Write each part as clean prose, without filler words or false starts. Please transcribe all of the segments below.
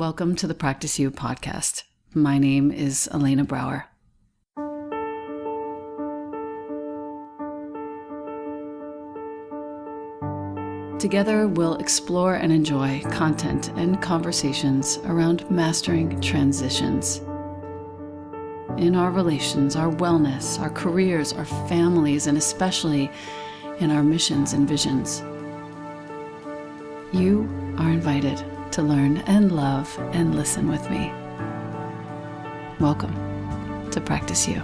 Welcome to the Practice You podcast. My name is Elena Brower. Together, we'll explore and enjoy content and conversations around mastering transitions in our relations, our wellness, our careers, our families, and especially in our missions and visions. You are invited to learn and love and listen with me. Welcome to Practice You.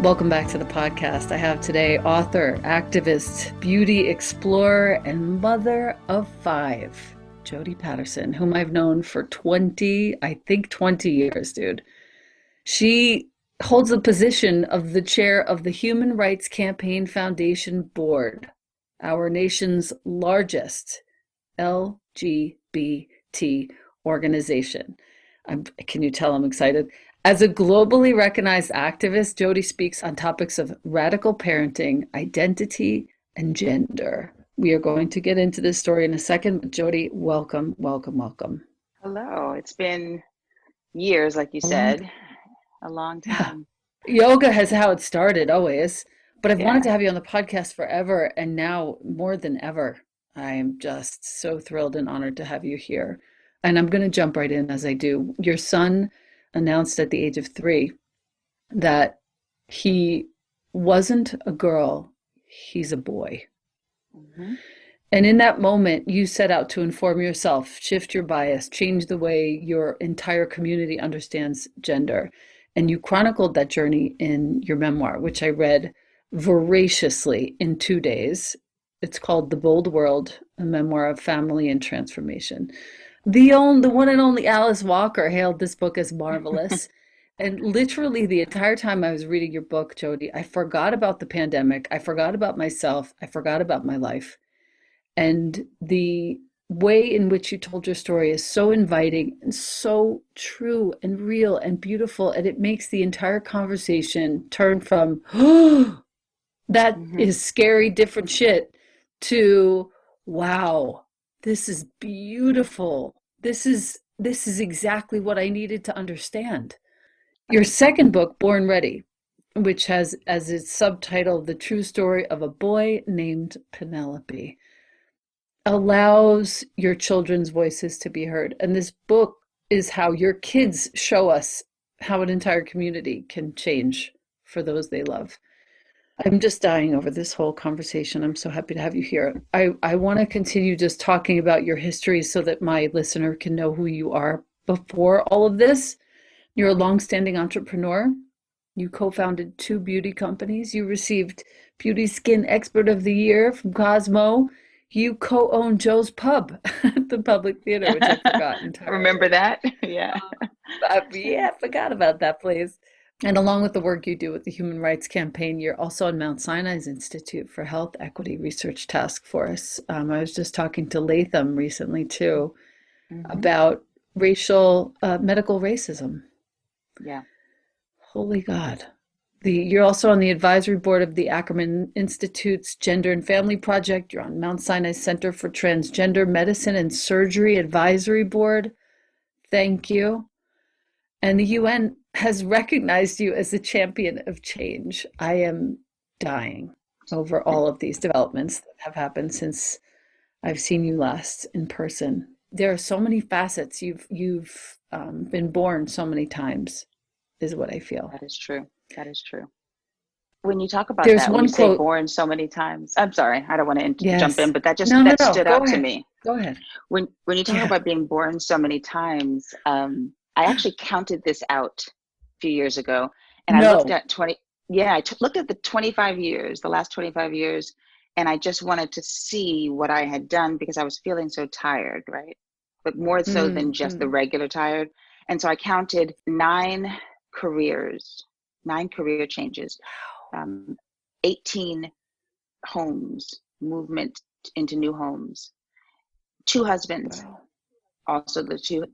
Welcome back to the podcast. I have today author, activist, beauty explorer, and mother of 5, Jodie Patterson, whom I've known for 20 years, dude. She holds the position of the chair of the Human Rights Campaign Foundation Board, our nation's largest LGBT organization. Can you tell I'm excited? As a globally recognized activist, Jodie speaks on topics of radical parenting, identity, and gender. We are going to get into this story in a second, but Jodie, welcome. Hello. It's been years, like you said, a long time. Yeah. Yoga has how it started always, but I've wanted to have you on the podcast forever, and now more than ever, I am just so thrilled and honored to have you here. And I'm going to jump right in as I do. Your son announced at the age of 3 that he wasn't a girl, he's a boy. Mm-hmm. And in that moment, you set out to inform yourself, shift your bias, change the way your entire community understands gender. And you chronicled that journey in your memoir, which I read voraciously in 2 days. It's called The Bold World, a memoir of family and transformation. The one and only Alice Walker hailed this book as marvelous. And literally the entire time I was reading your book, Jodie, I forgot about the pandemic. I forgot about myself. I forgot about my life. And the way in which you told your story is so inviting and so true and real and beautiful. And it makes the entire conversation turn from, oh, that is scary, different shit, to, wow, this is beautiful. This is exactly what I needed to understand. Your second book, Born Ready, which has as its subtitle, The True Story of a Boy Named Penelope, allows your children's voices to be heard. And this book is how your kids show us how an entire community can change for those they love. I'm just dying over this whole conversation. I'm so happy to have you here. I want to continue just talking about your history so that my listener can know who you are before all of this. You're a longstanding entrepreneur. You co-founded 2 beauty companies. You received Beauty Skin Expert of the Year from Cosmo. You co-own Joe's Pub at the Public Theater, which I forgot entirely. Remember that? Yeah. I forgot about that place. And along with the work you do with the Human Rights Campaign, you're also on Mount Sinai's Institute for Health Equity Research Task Force. I was just talking to Latham recently, too, about medical racism. Yeah. Holy God. You're also on the advisory board of the Ackerman Institute's Gender and Family Project. You're on Mount Sinai Center for Transgender Medicine and Surgery Advisory Board. Thank you. And the UN has recognized you as a champion of change. I am dying over all of these developments that have happened since I've seen you last in person. There are so many facets. You've been born so many times, is what I feel. That is true. When you talk about There's that, one when you say quote, born so many times, I'm sorry, I don't want to yes. jump in, but that just No, stood go out ahead. to me. Go ahead. When you talk about being born so many times, I actually counted this out a few years ago, and I looked at looked at the 25 years, the last 25 years, and I just wanted to see what I had done because I was feeling so tired, right? But more so than just the regular tired. And so I counted 9 career changes, 18 homes, movement into new homes, 2 husbands, also the two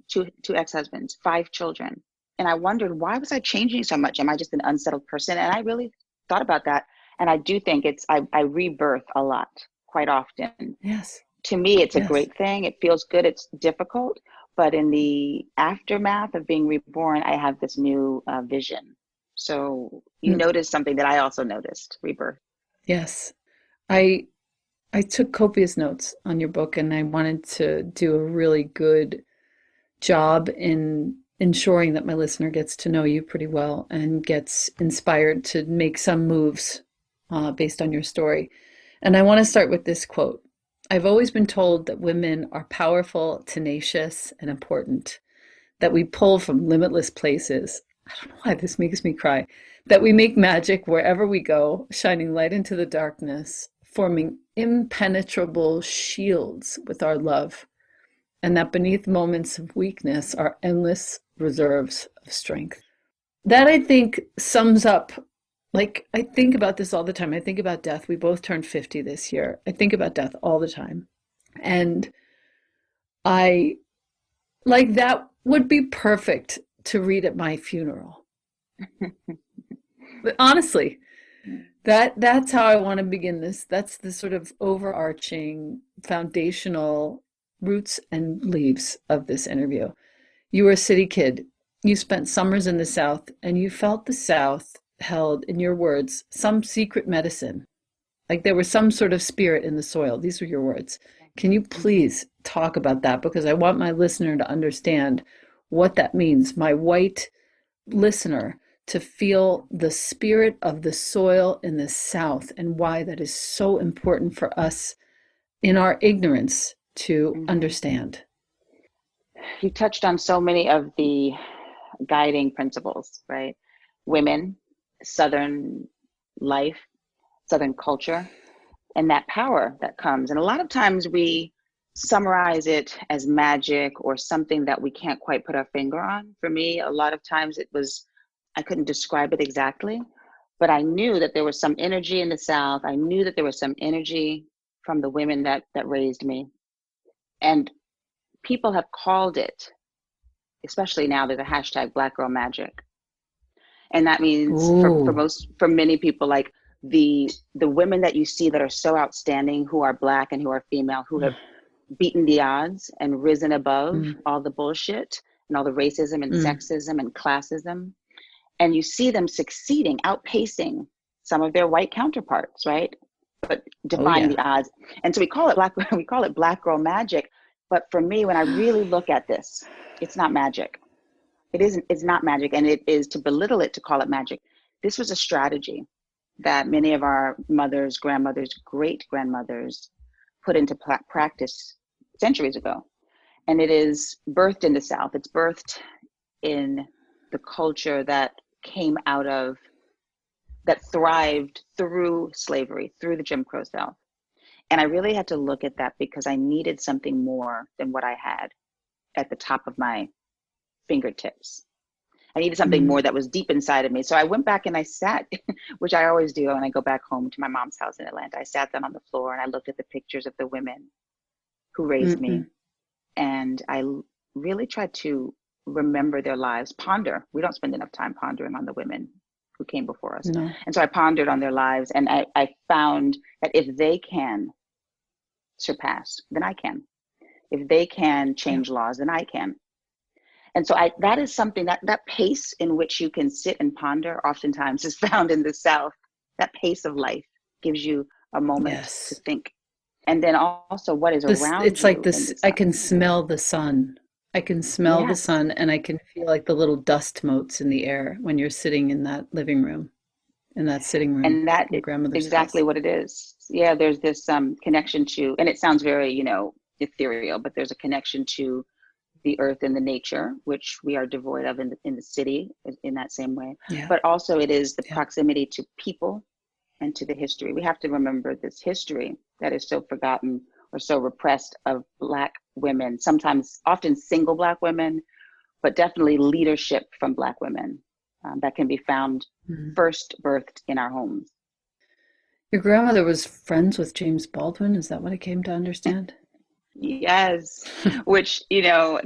ex-husbands, 5 children. And I wondered, why was I changing so much? Am I just an unsettled person? And I really thought about that. And I do think I rebirth a lot, quite often. Yes. To me, it's a Yes. great thing. It feels good. It's difficult. But in the aftermath of being reborn, I have this new vision. So you Mm, noticed something that I also noticed, rebirth. yes. I I took copious notes on your book, and I wanted to do a really good job in ensuring that my listener gets to know you pretty well and gets inspired to make some moves based on your story. And I want to start with this quote. I've always been told that women are powerful, tenacious, and important, that we pull from limitless places. I don't know why this makes me cry. That we make magic wherever we go, shining light into the darkness, forming impenetrable shields with our love, and that beneath moments of weakness are endless reserves of strength. That I think sums up, like, I think about this all the time. I think about death. We both turned 50 this year. I think about death all the time. And I, like, that would be perfect to read at my funeral. But honestly, that's how I want to begin this. That's the sort of overarching foundational roots and leaves of this interview. You were a city kid. You spent summers in the South, and you felt the South held, in your words, some secret medicine. Like there was some sort of spirit in the soil. These were your words. Can you Mhm. please talk about that? Because I want my listener to understand what that means. My white listener to feel the spirit of the soil in the South and why that is so important for us in our ignorance to Mhm. understand. You touched on so many of the guiding principles, right? Women, Southern life, Southern culture, and that power that comes. And a lot of times we summarize it as magic or something that we can't quite put our finger on. For me, a lot of times it was, I couldn't describe it exactly, but I knew that there was some energy in the South. I knew that there was some energy from the women that raised me. And people have called it, especially now, there's a hashtag Black Girl Magic. And that means Ooh. for many people, like the women that you see that are so outstanding, who are Black and who are female, who have beaten the odds and risen above Mm, all the bullshit and all the racism and mm. sexism and classism, and you see them succeeding, outpacing some of their white counterparts, right? But Oh, defying yeah. the odds. And so we call it Black Girl Magic. But for me, when I really look at this, it's not magic. It's not magic, and it is to belittle it to call it magic. This was a strategy that many of our mothers, grandmothers, great grandmothers put into practice centuries ago. And it is birthed in the South. It's birthed in the culture that came out of, that thrived through slavery, through the Jim Crow South. And I really had to look at that because I needed something more than what I had at the top of my fingertips. I needed something Mm, more that was deep inside of me. So I went back and I sat, which I always do when I go back home to my mom's house in Atlanta. I sat down on the floor and I looked at the pictures of the women who raised me. mm-mm. And I really tried to remember their lives, ponder. We don't spend enough time pondering on the women who came before us. No. And so I pondered on their lives, and I found that if they can surpass, then I can. If they can Yeah. change laws, then I can. And so that is something that pace in which you can sit and ponder oftentimes is found in the South. That pace of life gives you a moment to Yes. think. And then also what is This, around it's like you in this, the I South. can smell the sun. I can smell the Yes. sun, and I can feel like the little dust motes in the air when you're sitting in that living room, in that sitting room And that in your is grandmother's exactly house. what it is. Yeah, there's this connection to, and it sounds very, ethereal, but there's a connection to the earth and the nature, which we are devoid of in the city in that same way. Yeah. But also it is the Yeah. proximity to people and to the history. We have to remember this history that is so forgotten or so repressed of Black women, sometimes often single Black women, but definitely leadership from Black women that can be found Mm. first birthed in our homes. Your grandmother was friends with James Baldwin. Is that what I came to understand? Yes, which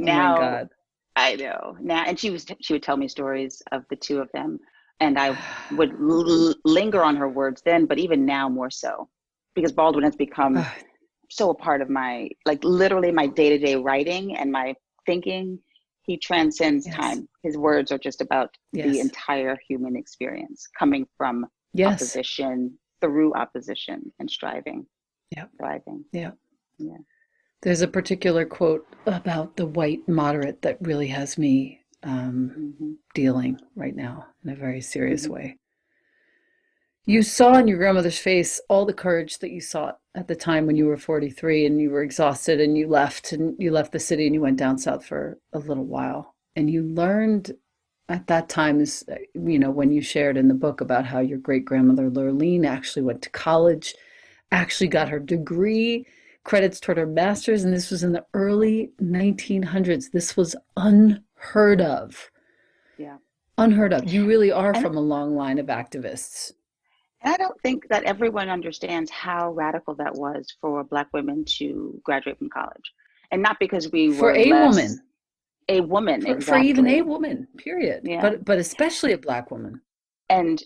Oh my now God. I know now, and she would tell me stories of the two of them. And I would linger on her words then, but even now more so, because Baldwin has become Ah, so a part of my, like literally my day-to-day writing and my thinking. He transcends yes, time. His words are just about the yes, entire human experience, coming from yes. opposition, through opposition, and striving, Yeah, thriving. yeah. Yeah. There's a particular quote about the white moderate that really has me Mm-hmm. dealing right now in a very serious Mm-hmm. way. You saw in your grandmother's face all the courage that you saw at the time when you were 43 and you were exhausted and you left the city and you went down south for a little while. And you learned at that time is, when you shared in the book about how your great grandmother Lurleen actually went to college, actually got her degree, credits toward her master's, and this was in the early 1900s. This was unheard of. Yeah. Unheard of. You really are And from a long line of activists. I don't think that everyone understands how radical that was for Black women to graduate from college. And not because we For were a less woman, a woman, for even a exactly. woman, period. Yeah. But especially a Black woman. And,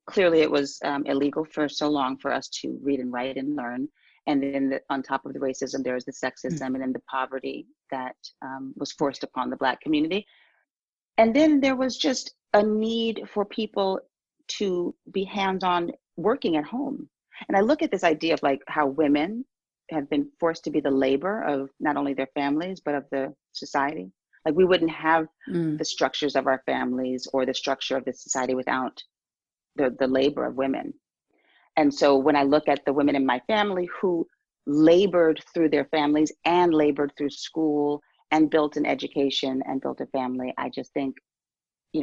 clearly it was illegal for so long for us to read and write and learn. And then on top of the racism, there was the Mm. sexism and then the poverty that was forced upon the Black community. And then there was just a need for people to be hands-on working at home. And I look at this idea of like how women have been forced to be the labor of not only their families, but of the society. Like we wouldn't have Mm. the structures of our families or the structure of the society without the labor of women. And so when I look at the women in my family who labored through their families and labored through school and built an education and built a family, I just think,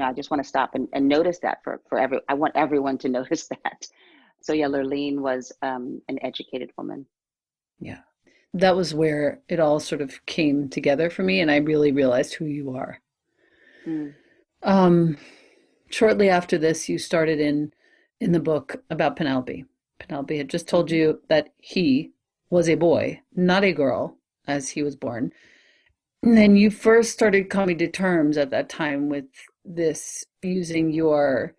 I just want to stop and notice that I want everyone to notice that. So yeah, Lurleen was an educated woman. Yeah. That was where it all sort of came together for me, and I really realized who you are. Mm. Um, Shortly after this, you started in the book about Penelope. Penelope had just told Mm-hmm. you that he was a boy, not a girl, as he was born. And then you first started coming to terms at that time with this using your,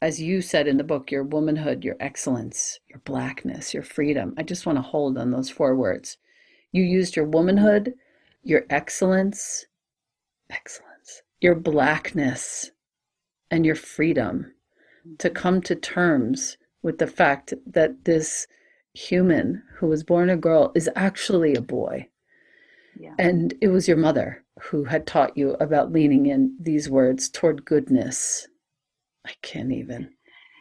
as you said in the book, your womanhood, your excellence, your blackness, your freedom. I just want to hold on those four words. You used your Mm-hmm. womanhood, your excellence, your blackness, and your freedom to Mm-hmm. come to terms with the fact that this human who was born a girl is actually a boy. Yeah. And it was your mother who had taught you about leaning in these words toward goodness. I can't even.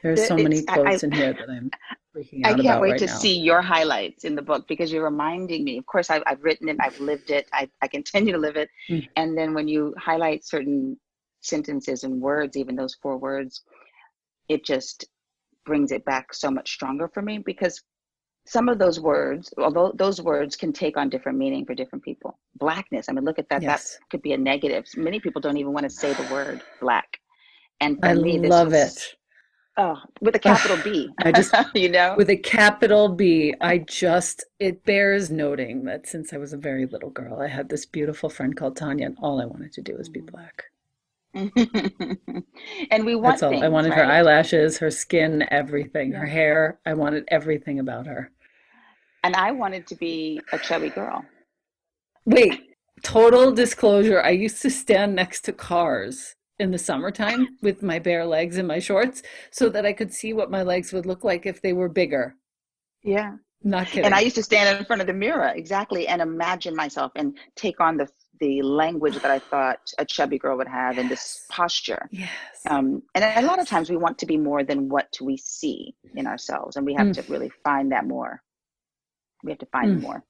There are so many It's quotes in here that I'm freaking I out can't about wait right to now. see your highlights in the book because you're reminding me. Of course, I've written it, I've lived it, I continue to live it. Mm. And then when you highlight certain sentences and words, even those four words, it just brings it back so much stronger for me because some of those words, although those words can take on different meaning for different people. Blackness, I mean, look at that. That Yes, could be a negative. Many people don't even want to say the word black. And I for me, this love was, it. oh, with a Ugh, capital B, I just, you know? with a capital B, it bears noting that since I was a very little girl, I had this beautiful friend called Tanya, and all I wanted to do was be Mhm. black. And we That's want all. I things, wanted her right? eyelashes, her skin, everything, her Yeah. hair. I wanted everything about her. And I wanted to be a chubby girl. Wait, total disclosure. I used to stand next to cars in the summertime with my bare legs and my shorts so that I could see what my legs would look like if they were bigger. Yeah. Not And I kidding. used to stand in front of the mirror, exactly, and imagine myself and take on the language that I thought a chubby girl would have and this Yes. posture. Yes. And a lot of Yes. times we want to be more than what we see in ourselves, and we have Mm, to really find that more. We have to find mm. more.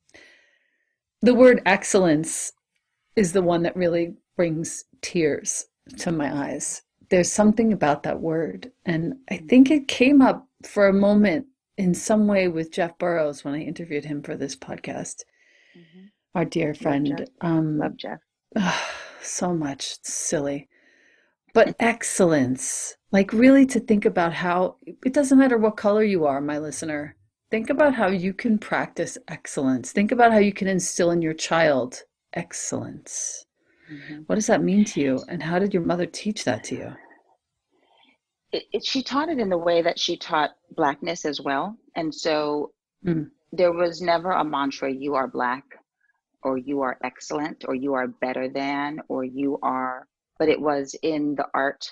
The word excellence is the one that really brings tears to my eyes. There's something about that word. And I think Mm-hmm. it came up for a moment in some way with Jeff Burrows when I interviewed him for this podcast, Mm-hmm. our dear Love Jeff. friend. Love Jeff. So much. It's silly. But excellence, like really to think about how it doesn't matter what color you are, my listener. Think about Right. how you can practice excellence. Think about how you can instill in your child excellence. Mm-hmm. What does that mean to you? And how did your mother teach that to you? she taught it in the way that she taught Blackness as well. And so Mm. there was never a mantra, you are Black, or you are excellent, or you are better than, or you are, but it was in the art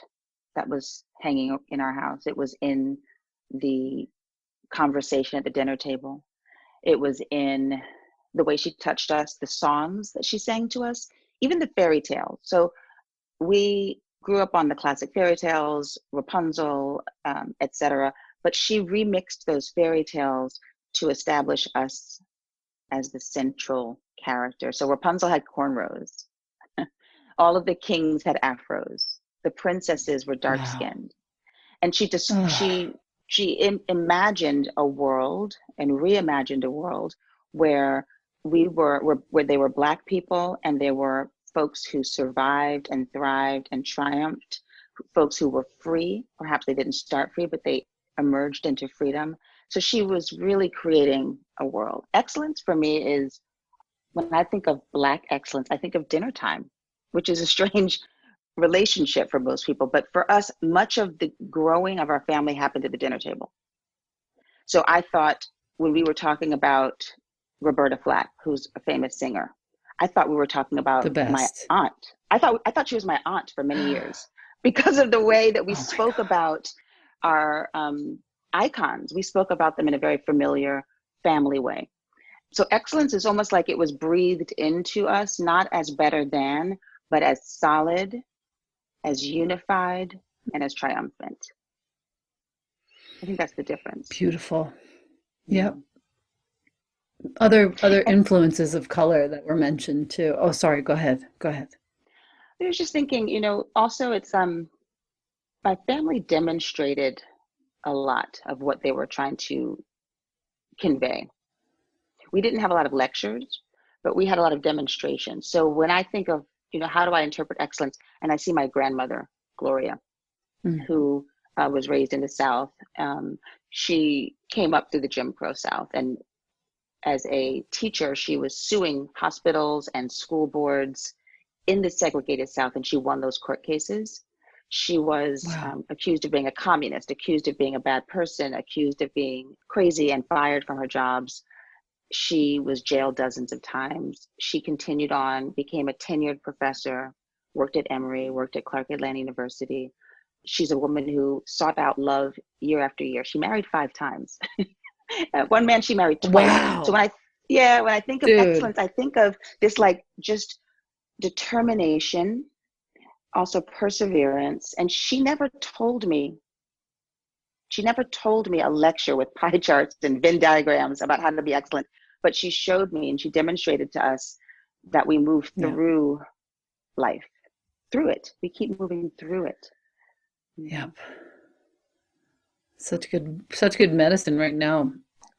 that was hanging in our house. It was in the conversation at the dinner table. It was in the way she touched us, the songs that she sang to us, even the fairy tales. So we grew up on the classic fairy tales, Rapunzel, etc. But she remixed those fairy tales to establish us as the central character. So Rapunzel had cornrows. All of the kings had afros. The princesses were dark Wow. skinned. And she just Oh, imagined a world and reimagined a world where where they were Black people, and there were folks who survived and thrived and triumphed, folks who were free. Perhaps they didn't start free, but they emerged into freedom. So she was really creating a world. Excellence for me is, when I think of Black excellence, I think of dinner time, which is a strange relationship for most people. But for us, much of the growing of our family happened at the dinner table. So I thought, when we were talking about Roberta Flack, who's a famous singer, I thought we were talking the about my best. aunt. I thought she was my aunt for many years because of the way that we Oh my spoke God. about our icons. We spoke about them in a very familiar family way. So excellence is almost like it was breathed into us, not as better than, but as solid, as unified, and as triumphant. I think that's the difference. Beautiful. Yep. Mm. Other And influences of color that were mentioned too. Oh, sorry. Go ahead. Go ahead. I was just thinking, also it's my family demonstrated a lot of what they were trying to convey. We didn't have a lot of lectures, but we had a lot of demonstrations. So when I think of, how do I interpret excellence? And I see my grandmother, Gloria, Mm. who was raised in the South. She came up through the Jim Crow South, and as a teacher, she was suing hospitals and school boards in the segregated South, and she won those court cases. She was Wow. accused of being a communist, accused of being a bad person, accused of being crazy, and fired from her jobs. She was jailed dozens of times. She continued on, became a tenured professor, worked at Emory, worked at Clark Atlanta University. She's a woman who sought out love year after year. She married 5 times. One man she married twice. So Wow. when I think of Dude. excellence, I think of this, like, just determination, also perseverance. And she never told me a lecture with pie charts and Venn diagrams about how to be excellent, but she showed me and she demonstrated to us that we move Yeah. through life, through it. We keep moving through it. Mm-hmm. Yep. Such good medicine right now.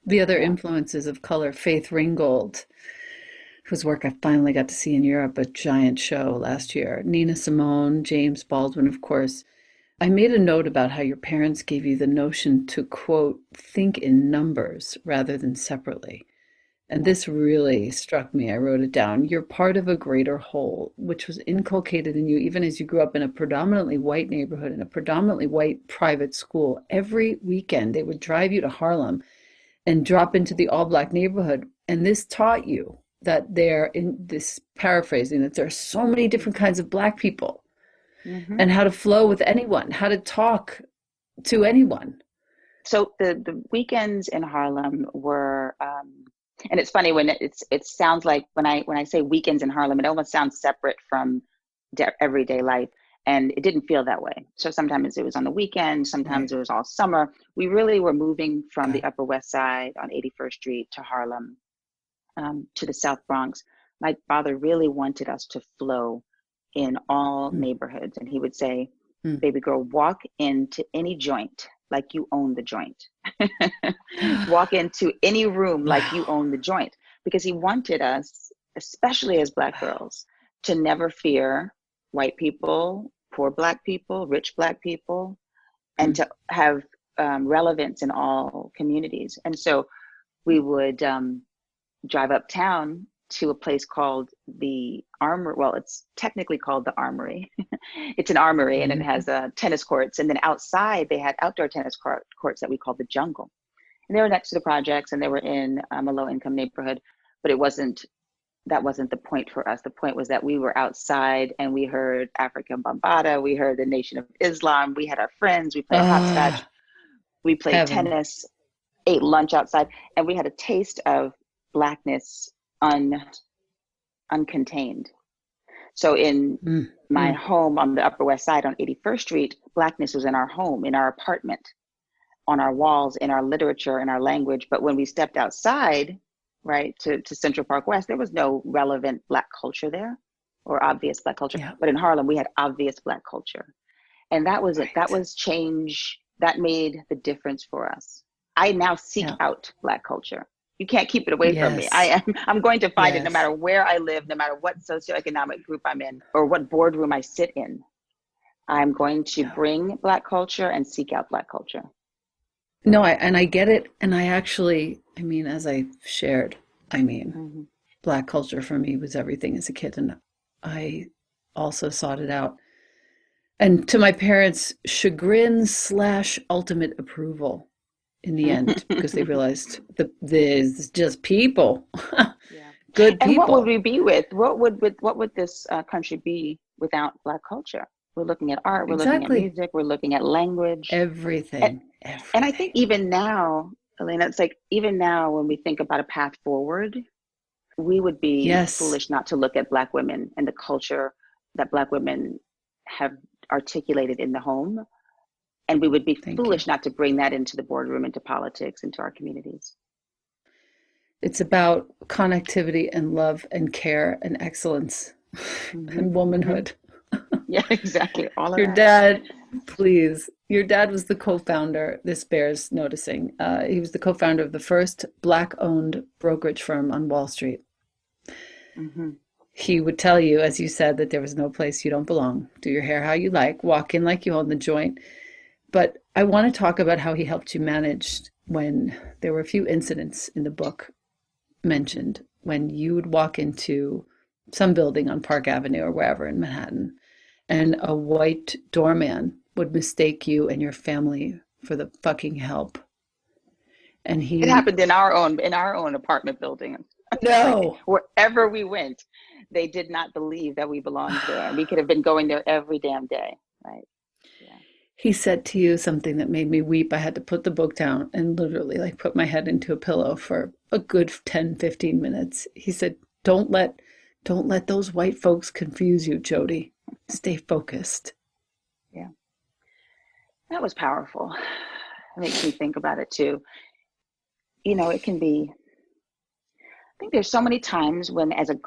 The other Yeah. influences of color, Faith Ringgold, whose work I finally got to see in Europe, a giant show last year. Nina Simone, James Baldwin, of course. I made a note about how your parents gave you the notion to, quote, think in numbers rather than separately. And Yeah. this really struck me. I wrote it down. You're part of a greater whole, which was inculcated in you even as you grew up in a predominantly white neighborhood, in a predominantly white private school. Every weekend, they would drive you to Harlem and drop into the all black neighborhood. And this taught you that there, in this paraphrasing, that there are so many different kinds of black people Mm-hmm. and how to flow with anyone, how to talk to anyone. So the weekends in Harlem were, and it's funny when it sounds like, when I say weekends in Harlem, it almost sounds separate from everyday life, and it didn't feel that way. So sometimes it was on the weekend, sometimes Right. it was all summer. We really were moving from the Got it. Upper West Side on 81st Street to Harlem, to the South Bronx. My father really wanted us to flow in all Mm. neighborhoods. And he would say, Mm. baby girl, walk into any joint like you own the joint. Walk into any room like you Wow. own the joint. Because he wanted us, especially as Black Wow. girls, to never fear white people, poor Black people, rich Black people, and Mm. to have relevance in all communities. And so we would drive uptown to a place called the Armory. Well, it's technically called the Armory. It's an armory, and it has tennis courts. And then outside, they had outdoor tennis courts that we called the Jungle. And they were next to the projects, and they were in a low-income neighborhood. But that wasn't the point for us. The point was that we were outside, and we heard African Bambaataa. We heard the Nation of Islam. We had our friends. We played hopscotch. We played Heaven. tennis, ate lunch outside, and we had a taste of Blackness uncontained. So in my home on the Upper West Side on 81st Street, Blackness was in our home, in our apartment, on our walls, in our literature, in our language. But when we stepped outside, right, to Central Park West, there was no relevant Black culture there, or obvious Black culture. Yeah. But in Harlem, we had obvious Black culture. And that was it. That was change. That made the difference for us. I now seek out Black culture. You can't keep it away from me. I'm going to find it no matter where I live, no matter what socioeconomic group I'm in, or what boardroom I sit in. I'm going to bring Black culture and seek out Black culture. No, I get it. And I actually, as I shared, Black culture for me was everything as a kid. And I also sought it out. And to my parents' chagrin / ultimate approval in the end, because they realized there's just people, good people. And what would we be with? What would this country be without Black culture? We're looking at art, we're looking at music, we're looking at language. Everything. And I think even now, Elena, it's like even now when we think about a path forward, we would be foolish not to look at Black women and the culture that Black women have articulated in the home. And we would be foolish not to bring that into the boardroom, into politics, into our communities. It's about connectivity and love and care and excellence and womanhood. Yeah, exactly. All of Your that. dad, please. Your dad was the co-founder, this bears noticing. He was the co-founder of the first Black-owned brokerage firm on Wall Street. He would tell you, as you said, that there was no place you don't belong. Do your hair how you like, walk in like you own the joint. But I want to talk about how he helped you manage when there were a few incidents in the book mentioned when you would walk into some building on Park Avenue or wherever in Manhattan, and a white doorman would mistake you and your family for the fucking help. And it happened in our own apartment building. No. Wherever we went, they did not believe that we belonged there. We could have been going there every damn day, right? Yeah. He said to you something that made me weep. I had to put the book down and literally put my head into a pillow for a good 10, 15 minutes. He said, don't let those white folks confuse you, Jodie. Stay focused. Yeah. That was powerful. It makes me think about it too. It can be, I think there's so many times when as a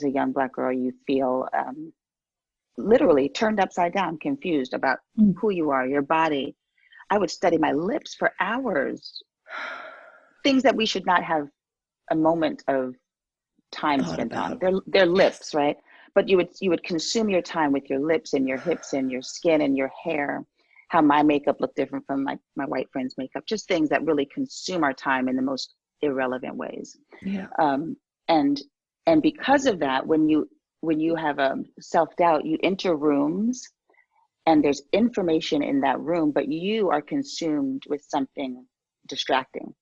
young Black girl, you feel literally turned upside down, confused about who you are, your body. I would study my lips for hours. Things that we should not have a moment of time spent on. They're lips, right? But you would consume your time with your lips and your hips and your skin and your hair. How my makeup looked different from my white friends' makeup. Just things that really consume our time in the most irrelevant ways. Yeah. And because of that, when you have a self-doubt, you enter rooms and there's information in that room, but you are consumed with something distracting.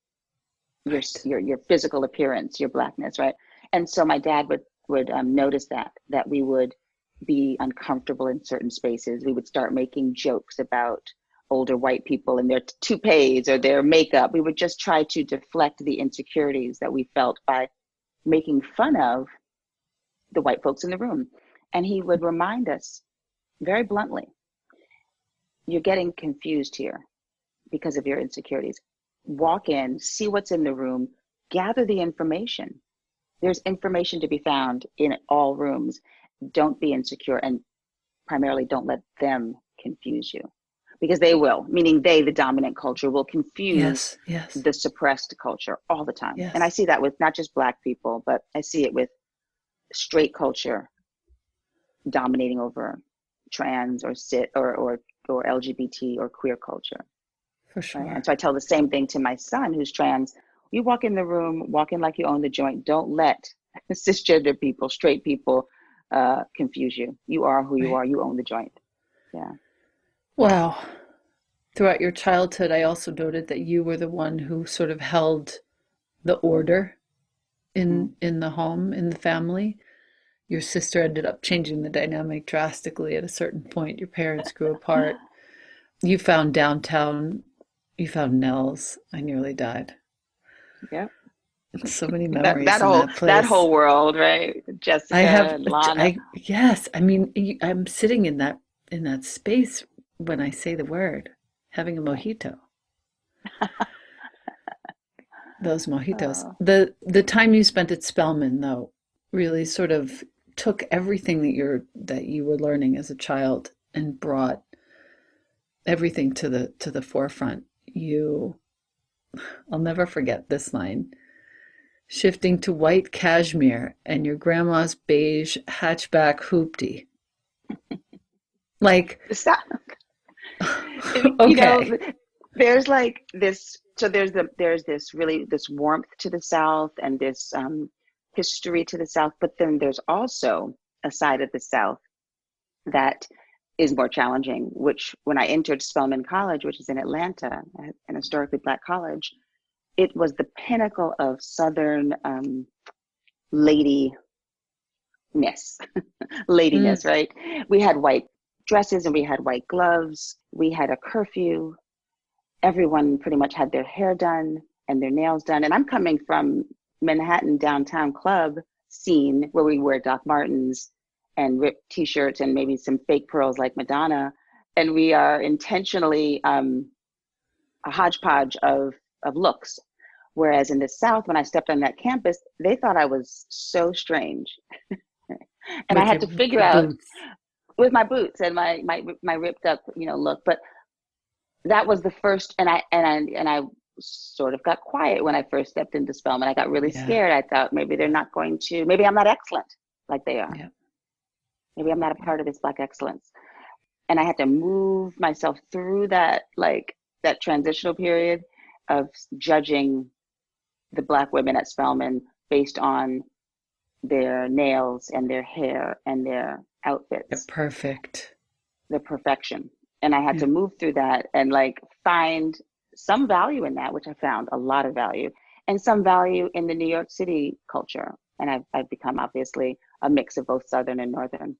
Your physical appearance, your Blackness, right? And so my dad would notice that we would be uncomfortable in certain spaces. We would start making jokes about older white people and their toupees or their makeup. We would just try to deflect the insecurities that we felt by making fun of the white folks in the room. And he would remind us very bluntly, you're getting confused here because of your insecurities. Walk in, see what's in the room, gather the information. There's information to be found in all rooms. Don't be insecure, and primarily don't let them confuse you, because they will, meaning they, the dominant culture, will confuse the suppressed culture all the time. And I see that with not just Black people, but I see it with straight culture dominating over trans or cis or LGBT or queer culture. For sure. Right? And so I tell the same thing to my son who's trans. You walk in the room, walk in like you own the joint. Don't let cisgender people, straight people confuse you. You are who you Right. are. You own the joint. Yeah. Wow. Throughout your childhood, I also noted that you were the one who sort of held the order Mm. in the home, in the family. Your sister ended up changing the dynamic drastically at a certain point. Your parents grew apart. You found downtown, you found Nels. I nearly died. Yeah. So many That memories in that that place. whole world, right? I Jessica have, and Lana. yes. I mean, I'm sitting in that space when I say the word, having a Yeah. mojito. Those mojitos. Oh, The time you spent at Spelman, though, really sort of took everything that you were learning as a child and brought everything to the forefront. I'll never forget this line. Shifting to white cashmere and your grandma's beige hatchback hoopty. Like, the South, you know, okay. there's like this. So there's this really this warmth to the South and this history to the South, but then there's also a side of the South that is more challenging. Which when I entered Spelman College, which is in Atlanta, an historically Black college, it was the pinnacle of Southern ladiness, Mm, ladiness, right? We had white dresses and we had white gloves. We had a curfew. Everyone pretty much had their hair done and their nails done. And I'm coming from Manhattan downtown club scene where we wear Doc Martens and ripped t-shirts and maybe some fake pearls like Madonna. And we are intentionally a hodgepodge of looks. Whereas in the South, when I stepped on that campus, they thought I was so strange. And I with had to figure your out boots. with my boots and my ripped up, look. But that was the first, and I sort of got quiet when I first stepped into Spelman. I got really Yeah. scared. I thought maybe they're not going to, maybe I'm not excellent like they are. Yeah. Maybe I'm not a Yeah. part of this Black excellence. And I had to move myself through that, like that transitional period of judging the Black women at Spelman based on their nails and their hair and their Yeah. outfits, Perfect. the perfection. And I had Yeah. to move through that and like find some value in that, which I found a lot of value, and some value in the New York City culture. And I've become obviously a mix of both Southern and Northern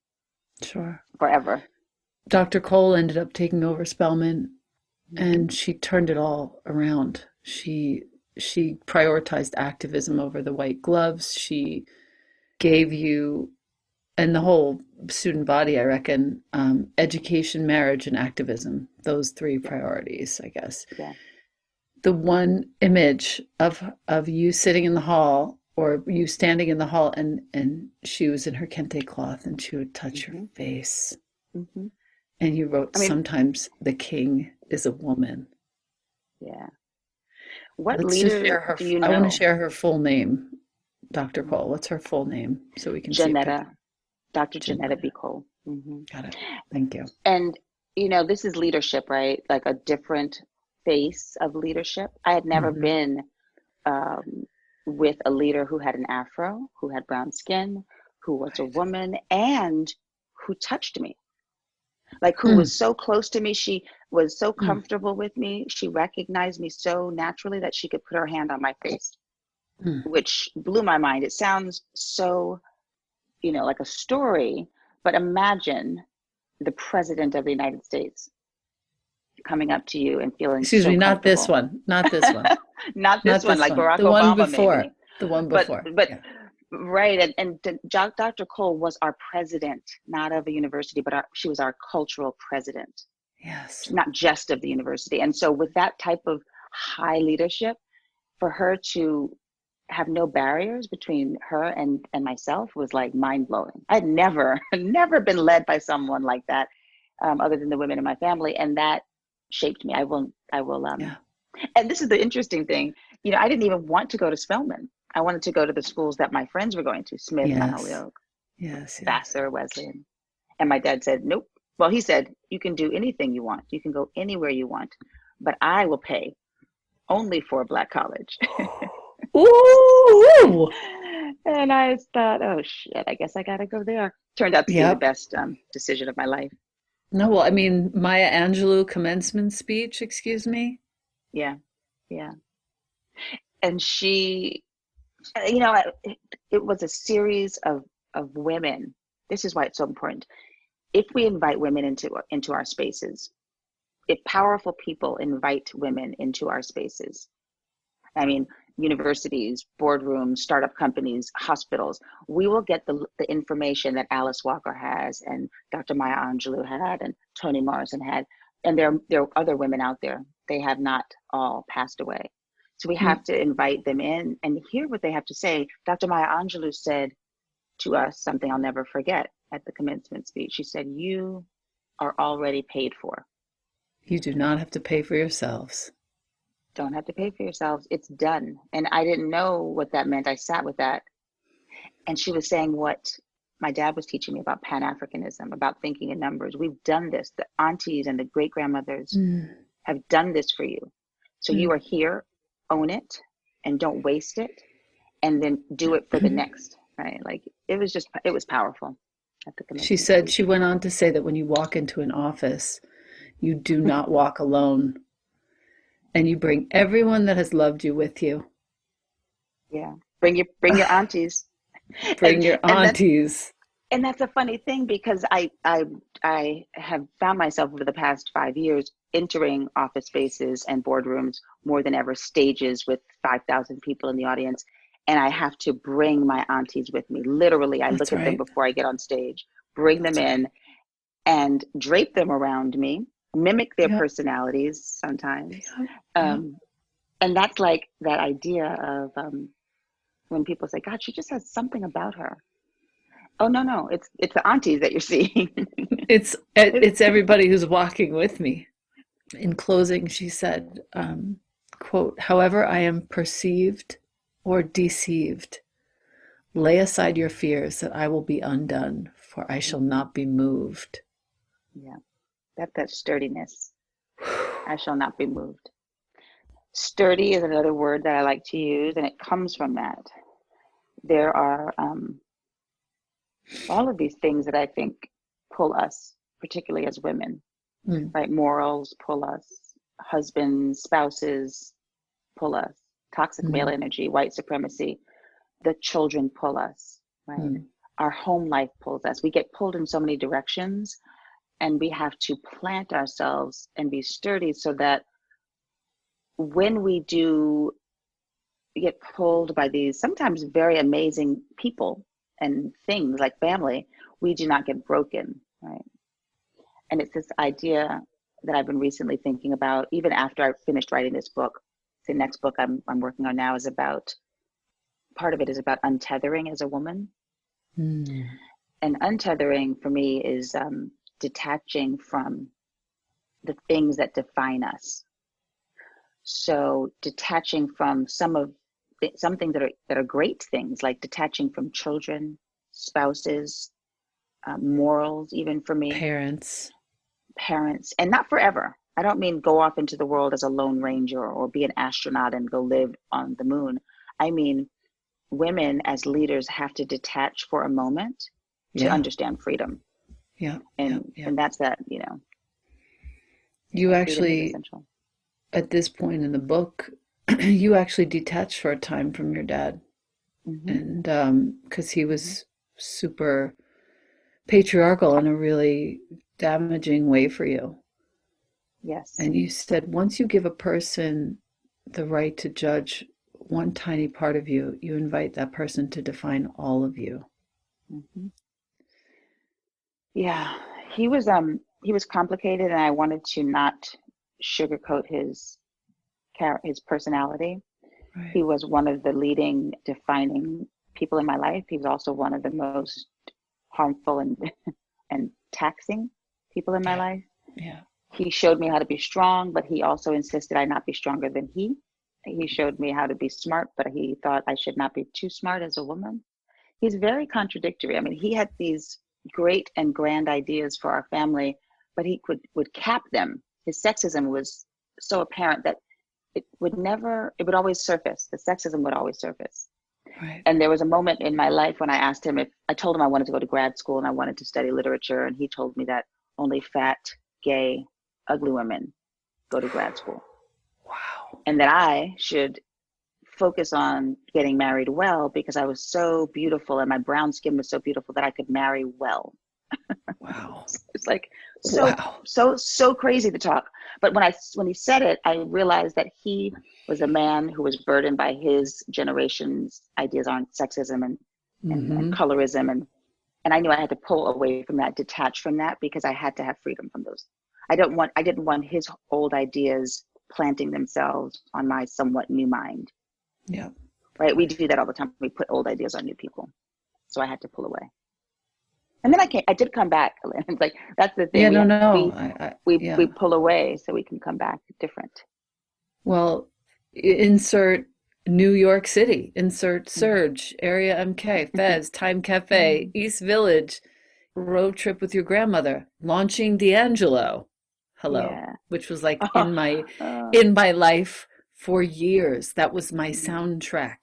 Sure. forever. Dr. Cole ended up taking over Spelman Mm-hmm. and she turned it all around. She prioritized activism over the white gloves. She gave you and the whole student body, I reckon, education, marriage, and activism. Those three Yeah, priorities, I guess. yeah. The one image of you sitting in the hall or you standing in the hall and she was in her kente cloth and she would touch your Mm-hmm. face Mm-hmm. and you wrote I mean, sometimes the king is a woman. yeah. What Let's just leader share her. do you I want to know? share her full name, Dr. Mm. Cole. What's her full name so we can see a Janetta, picture? Dr. Janetta Janetta. B. Cole. Mm-hmm. Got it. Thank you. And, this is leadership, right? Like a different face of leadership. I had never Hmm. been um, with a leader who had an afro, who had brown skin, who was a Right. woman, and who touched me. Like, who Mm, was so close to me. She was so mm, comfortable with me. She recognized me so naturally that she could put her hand on my face, mm. which blew my mind. It sounds so, like a story, but imagine the president of the United States coming up to you and feeling Excuse so me, not this comfortable. one. Not this one. Not this Not one, this like one. Barack The one Obama, before. maybe. The one But before. but Yeah. right, and Dr. Cole was our president, not of a university, but she was our cultural president, Yes. not just of the university. And so, with that type of high leadership, for her to have no barriers between her and myself was like mind blowing. I'd never never been led by someone like that, other than the women in my family, and that shaped me. I will. Yeah. And this is the interesting thing. I didn't even want to go to Spelman. I wanted to go to the schools that my friends were going to: Smith, Mount Yes. Holyoke, Yes. Yes. Vassar, Wesleyan. And my dad said, nope. Well, he said, you can do anything you want. You can go anywhere you want, but I will pay only for a Black college. Ooh. And I thought, oh shit, I guess I gotta go there. Turned out to be the Yep. best decision of my life. No, well, I mean, Maya Angelou commencement speech, excuse me. Yeah, yeah. And she, it was a series of women. This is why it's so important. If we invite women into our spaces, if powerful people invite women into our spaces, I mean, universities, boardrooms, startup companies, hospitals, we will get the information that Alice Walker has and Dr. Maya Angelou had and Toni Morrison had. And there are other women out there. They have not all passed away. So we have to invite them in and hear what they have to say. Dr. Maya Angelou said to us something I'll never forget at the commencement speech. She said, "You are already paid for. You do not have to pay for yourselves." Don't have to pay for yourselves. It's done." And I didn't know what that meant. I sat with that. And she was saying what my dad was teaching me about Pan-Africanism, about thinking in numbers. We've done this. The aunties and the great grandmothers have done this for you. So you are here, own it, and don't waste it, and then do it for the next, right? Like it was powerful at the She commencement said, speech. she went on to say that when you walk into an office, you do not walk alone, and you bring everyone that has loved you with you. Yeah. Bring your aunties. Bring your And that's aunties. and that's a funny thing because I have found myself over the past 5 years entering office spaces and boardrooms more than ever, stages with 5,000 people in the audience, and I have to bring my aunties with me. Literally, I That's look at them right. before I get on stage, bring them That's right. in, and drape them around me, mimic their Yep. personalities sometimes, Yep. Yep. um, and that's like that idea of when people say, "God, she just has something about her." Oh no, it's the aunties that you're seeing. It's everybody who's walking with me. In closing, she said, quote, "However I am perceived or deceived, lay aside your fears that I will be undone, for I shall Mhm. not be moved." Yeah, that sturdiness. I shall not be moved. Sturdy is another word that I like to use, and it comes from that. There are all of these things that I think pull us, particularly as women, Mm, right? Morals pull us, husbands, spouses pull us, toxic male mm, energy, white supremacy, the children pull us, right? mm. Our home life pulls us. We get pulled in so many directions, and we have to plant ourselves and be sturdy so that when we do get pulled by these sometimes very amazing people and things like family, we do not get broken, right? And it's this idea that I've been recently thinking about, even after I finished writing this book. The next book I'm working on now is about, part of it is about untethering as a woman. Mm. And untethering for me is detaching from the things that define us. So detaching from some things that are great things, like detaching from children, spouses, morals, even for me, Parents. parents, and not forever. I don't mean go off into the world as a lone ranger or be an astronaut and go live on the moon. I mean, women as leaders have to detach for a moment to Yeah. understand freedom. Yeah. Yeah. And Yeah. and that's that, You freedom is actually, essential. at this point in the book, you actually detached for a time from your dad. Hmm. And because he Hmm. was super patriarchal in a really damaging way for you. Yes. And you said once you give a person the right to judge one tiny part of you, you invite that person to define all of you. Hmm. Yeah, he was complicated, and I wanted to not sugarcoat his personality. Right. He was one of the leading defining people in my life. He was also one of the most harmful and and taxing people in my Yeah. life. Yeah. He showed me how to be strong, but he also insisted I not be stronger than he. He showed me how to be smart, but he thought I should not be too smart as a woman. He's very contradictory. I mean, he had these great and grand ideas for our family, but he would cap them. His sexism was so apparent that it would always surface. The sexism would always surface. Right. And there was a moment in my life when I asked him if I told him I wanted to go to grad school and I wanted to study literature. And he told me that only fat, gay, ugly women go to grad school. Wow. And that I should focus on getting married well because I was so beautiful and my brown skin was so beautiful that I could marry well. Wow. It's like Wow. so crazy to talk. But when he said it, I realized that he was a man who was burdened by his generation's ideas on sexism and Mm-hmm. colorism, and I knew I had to pull away from that, detach from that, because I had to have freedom from those. I didn't want his old ideas planting themselves on my somewhat new mind. Yeah. Right? We do that all the time. We put old ideas on new people. So I had to pull away. And then I did come back. It's like, that's the thing. Yeah, no, no. We, we Yeah. pull away so we can come back different. Well, insert New York City, insert Mm. Surge, Area MK, Fez, Time Cafe, East Village, road trip with your grandmother, launching D'Angelo. Hello, Yeah. which was like Oh, in my life for years. That was my mm, soundtrack.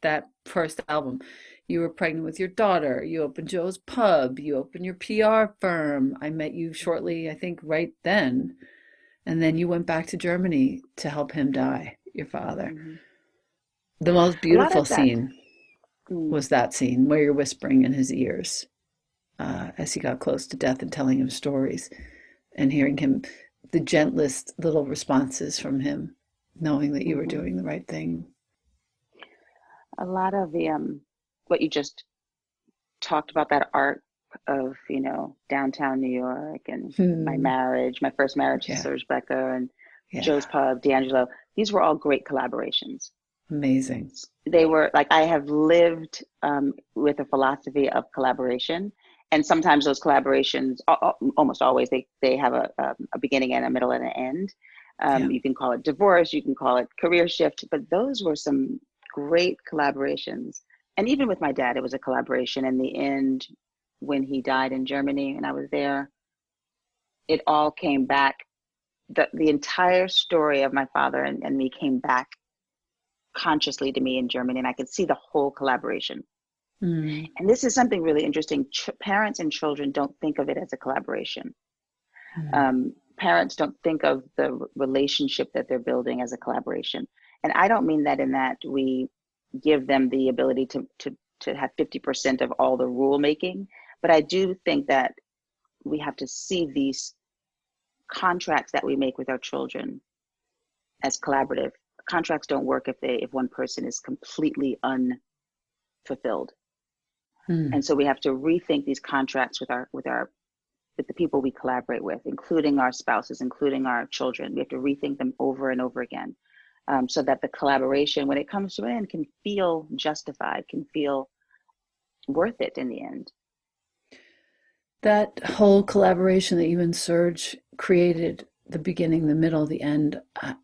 That first album. You were pregnant with your daughter. You opened Joe's Pub. You opened your PR firm. I met you shortly, I think, right then. And then you went back to Germany to help him die, your father. mhm. The most A lot beautiful of that. scene Mm, was that scene where you're whispering in his ears as he got close to death and telling him stories and hearing him, the gentlest little responses from him, knowing that you were mhm. doing the right thing. A lot of the what you just talked about, that arc of, downtown New York and Hmm. my first marriage to Yeah. Serge Becker and Yeah. Joe's Pub, D'Angelo. These were all great collaborations. Amazing. They were like, I have lived with a philosophy of collaboration, and sometimes those collaborations, almost always, they have a beginning and a middle and an end. Yeah. You can call it divorce, you can call it career shift, but those were some great collaborations. And even with my dad, it was a collaboration. In the end, when he died in Germany and I was there, it all came back. The entire story of my father and me came back consciously to me in Germany, and I could see the whole collaboration. Hmm. And this is something really interesting. Parents and children don't think of it as a collaboration. Hmm. Parents don't think of the relationship that they're building as a collaboration. And I don't mean that in that we give them the ability to have 50% of all the rule making, but I do think that we have to see these contracts that we make with our children as collaborative. Contracts don't work if one person is completely unfulfilled. Hmm. And so we have to rethink these contracts with the people we collaborate with, including our spouses, including our children. We have to rethink them over and over again, so that the collaboration, when it comes to an end, can feel justified, can feel worth it in the end. That whole collaboration that you and Serge created, the beginning, the middle, the end.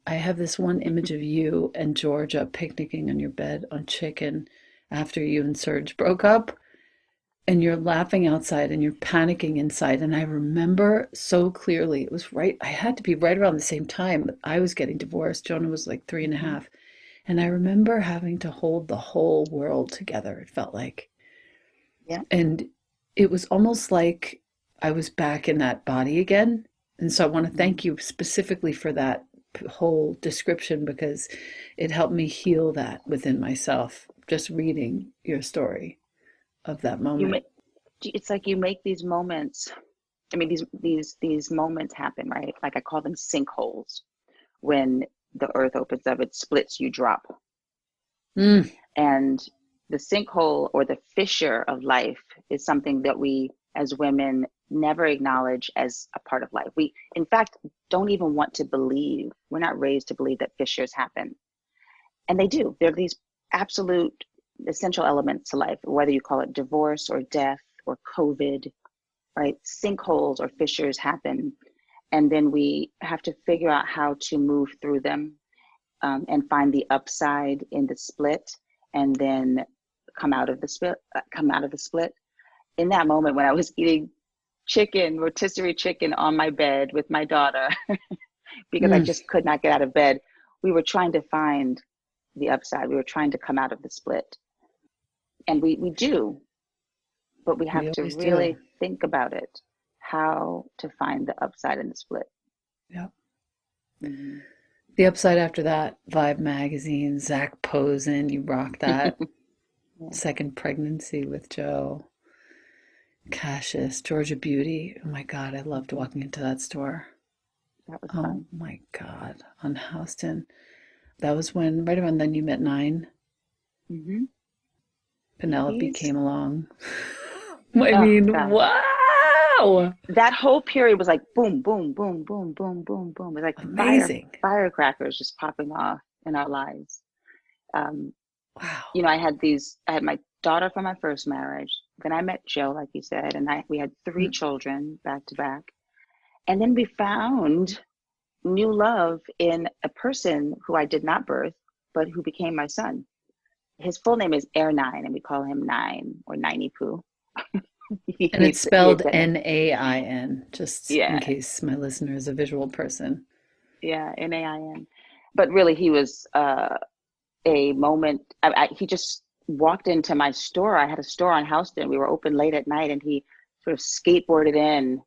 I have this one image of you and Georgia picnicking on your bed on chicken after you and Serge broke up, and you're laughing outside and you're panicking inside. And I remember so clearly, it was right, I had to be right around the same time I was getting divorced. Jonah was like three and a Mm-hmm. half. And I remember having to hold the whole world together, it felt like. Yeah. And it was almost like I was back in that body again. And so I want to Mm-hmm. thank you specifically for that whole description because it helped me heal that within myself, just reading your story of that You moment. make it's like you make these moments. I mean, these moments happen, right? Like I call them sinkholes. When the earth opens up, it splits, you drop. Mm, And the sinkhole or the fissure of life is something that we as women never acknowledge as a part of life. We, in fact, don't even want to believe. We're not raised to believe that fissures happen. And they do. They're these absolute essential elements to life, whether you call it divorce or death or COVID, right? Sinkholes or fissures happen. And then we have to figure out how to move through them, and find the upside in the split, and then come out of the split. In that moment when I was eating chicken, rotisserie chicken on my bed with my daughter, because I mm. just could not get out of bed, we were trying to find the upside. We were trying to come out of the split. And we do, but we We have to always do. really think about it, how to find the upside in the split. Yep. Mm-hmm. The upside after that, Vibe magazine, Zach Posen, you rock that. Yeah, Second pregnancy with Joe. Cassius, Georgia Beauty. Oh my God, I loved mm-hmm. walking into that store. That was Oh fun. my God, on Houston. That was when, right around then, you met Nine. Mm-hmm. Penelope He's, came along. I oh mean, gosh, wow! that whole period was like boom, boom, boom, boom, boom, boom, boom. It was like Amazing. firecrackers just popping off in our lives. Um, Wow. you know, I had my daughter from my first marriage. Then I met Joe, like you said, and we had three Mm, children back to back. And then we found new love in a person who I did not birth, but who became my son. His full name is Air Nine, and we call him Nine or Ninety Poo. he And it's hates he hates spelled that name. Nain, just in Yeah, case my listener is a visual person. yeah, Nain. But really, he was a moment. He just walked into my store. I had a store on Houston. We were open late at night, and he sort of skateboarded in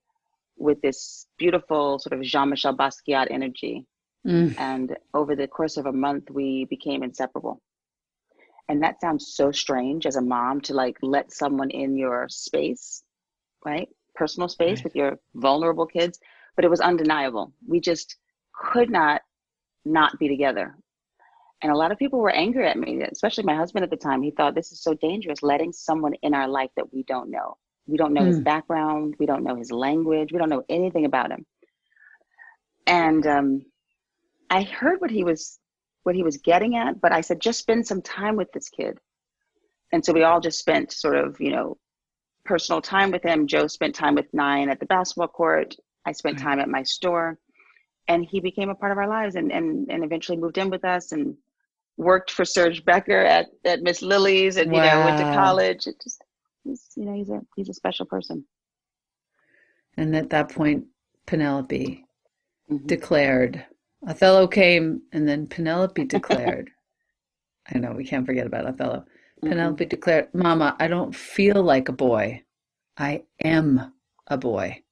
with this beautiful sort of Jean-Michel Basquiat energy. Mm, And over the course of a month, we became inseparable. And that sounds so strange as a mom to like let someone in your space, right? Personal space right. with your vulnerable kids. But it was undeniable. We just could not be together. And a lot of people were angry at me, especially my husband at the time. He thought this is so dangerous, letting someone in our life that we don't know. We don't know his Mm, background. We don't know his language. We don't know anything about him. And I heard what he was getting at, but I said, just spend some time with this kid. And so we all just spent sort of, you know, personal time with him. Joe spent time with Nine at the basketball court. I spent right. time at my store, and he became a part of our lives, and eventually moved in with us and worked for Serge Becker at Miss Lily's, and you know, went to Wow. college. It just, you know, he's a special person. And at that point, Penelope Hmm. declared. Othello came, and then Penelope declared. I know we can't forget about Othello. Mm-mm. Penelope declared, Mama, I don't feel like a boy. I am a boy.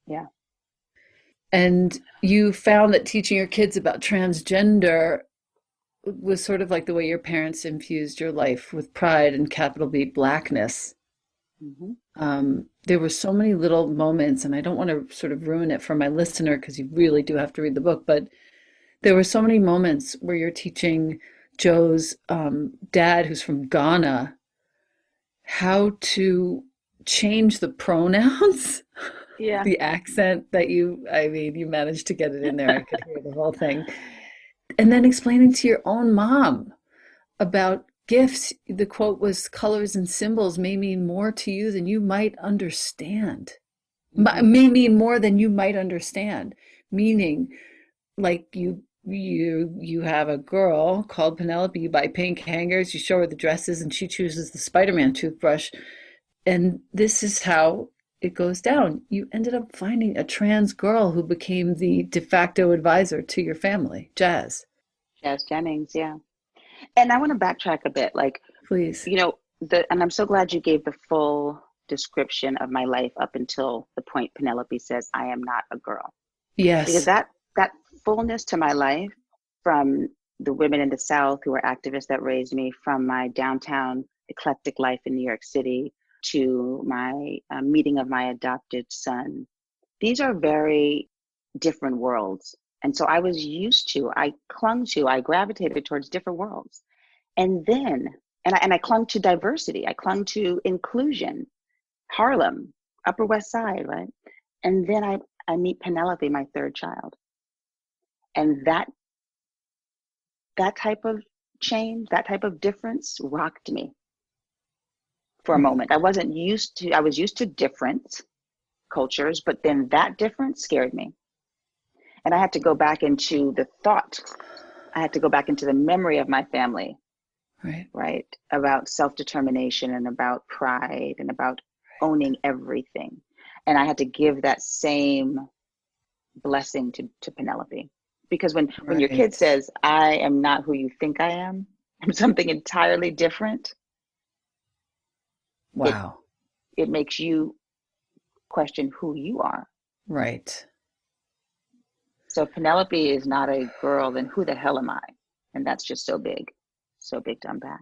Yeah. And you found that teaching your kids about transgender was sort of like the way your parents infused your life with pride and capital B Blackness. Hmm. There were so many little moments, and I don't want to sort of ruin it for my listener because you really do have to read the book, but there were so many moments where you're teaching Joe's dad, who's from Ghana, how to change the pronouns, Yeah. the accent that I mean, you managed to get it in there. I could hear the whole thing. And then explaining to your own mom about gifts. The quote was, colors and symbols may mean more to you than you might understand. Hmm. May mean more than you might understand. Meaning, like you have a girl called Penelope, you buy pink hangers, you show her the dresses, and she chooses the Spider-Man toothbrush. And this is how it goes down. You ended up finding a trans girl who became the de facto advisor to your family, Jazz. Jazz Jennings. Yeah. And I want to backtrack a bit. Like, Please. you know, and I'm so glad you gave the full description of my life up until the point Penelope says, I am not a girl. Because Yes. that fullness to my life, from the women in the South who were activists that raised me, from my downtown eclectic life in New York City, to my meeting of my adopted son, these are very different worlds. And so I gravitated towards different worlds. And then, and I clung to diversity, I clung to inclusion, Harlem, Upper West Side, right? And then I meet Penelope, my third child. And that type of change, that type of difference rocked me for a Mm, moment. I was used to different cultures, but then that difference scared me. And I had to go back into the thought, I had to go back into the memory of my family, right. right? About self-determination and about pride and about owning everything. And I had to give that same blessing to Penelope. Because when your kid Right. says, I am not who you think I am, I'm something entirely different, it Wow. it makes you question who you are. Right. So if Penelope is not a girl, then who the hell am I? And that's just so big to unpack.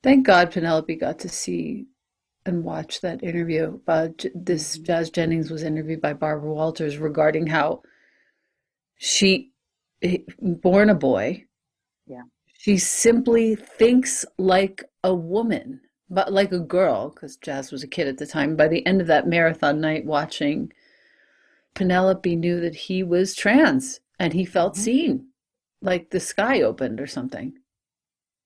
Thank God Penelope got to see and watch that interview. This Mm-hmm. Jazz Jennings was interviewed by Barbara Walters regarding how she, born a boy, Yeah. she simply thinks like a woman, but like a girl, because Jazz was a kid at the time. By the end of that marathon night watching, Penelope knew that he was trans and he felt Mm-hmm. seen, like the sky opened or something.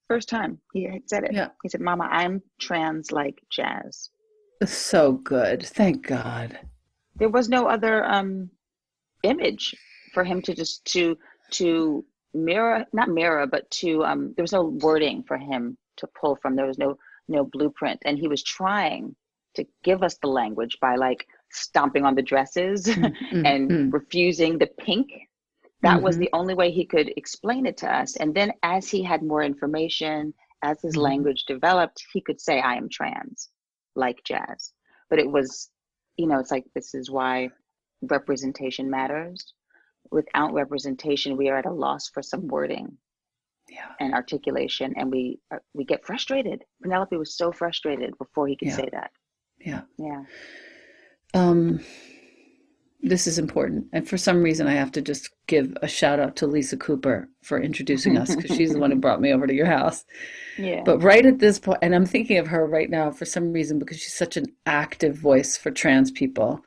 First time he said it. Yeah, He said, "Mama, I'm trans like Jazz." so good. Thank God. There was no other image for him to just to mirror, not mirror, but to there was no wording for him to pull from. There was no blueprint, and he was trying to give us the language by like stomping on the dresses Mm, mm, and mm, refusing the pink. That was mhm, the only way he could explain it to us. And then as he had more information, as his mhm. language developed, he could say, I am trans, like Jazz. But it was, it's like, this is why representation matters. Without representation, we are at a loss for some wording Yeah, and articulation, and we get frustrated. Penelope was so frustrated before he could yeah, say that. yeah. Yeah. Um, this is important. And for some reason, I have to just give a shout out to Lisa Cooper for introducing us because she's the one who brought me over to your house. Yeah. But right at this point, and I'm thinking of her right now for some reason because she's such an active voice for trans people.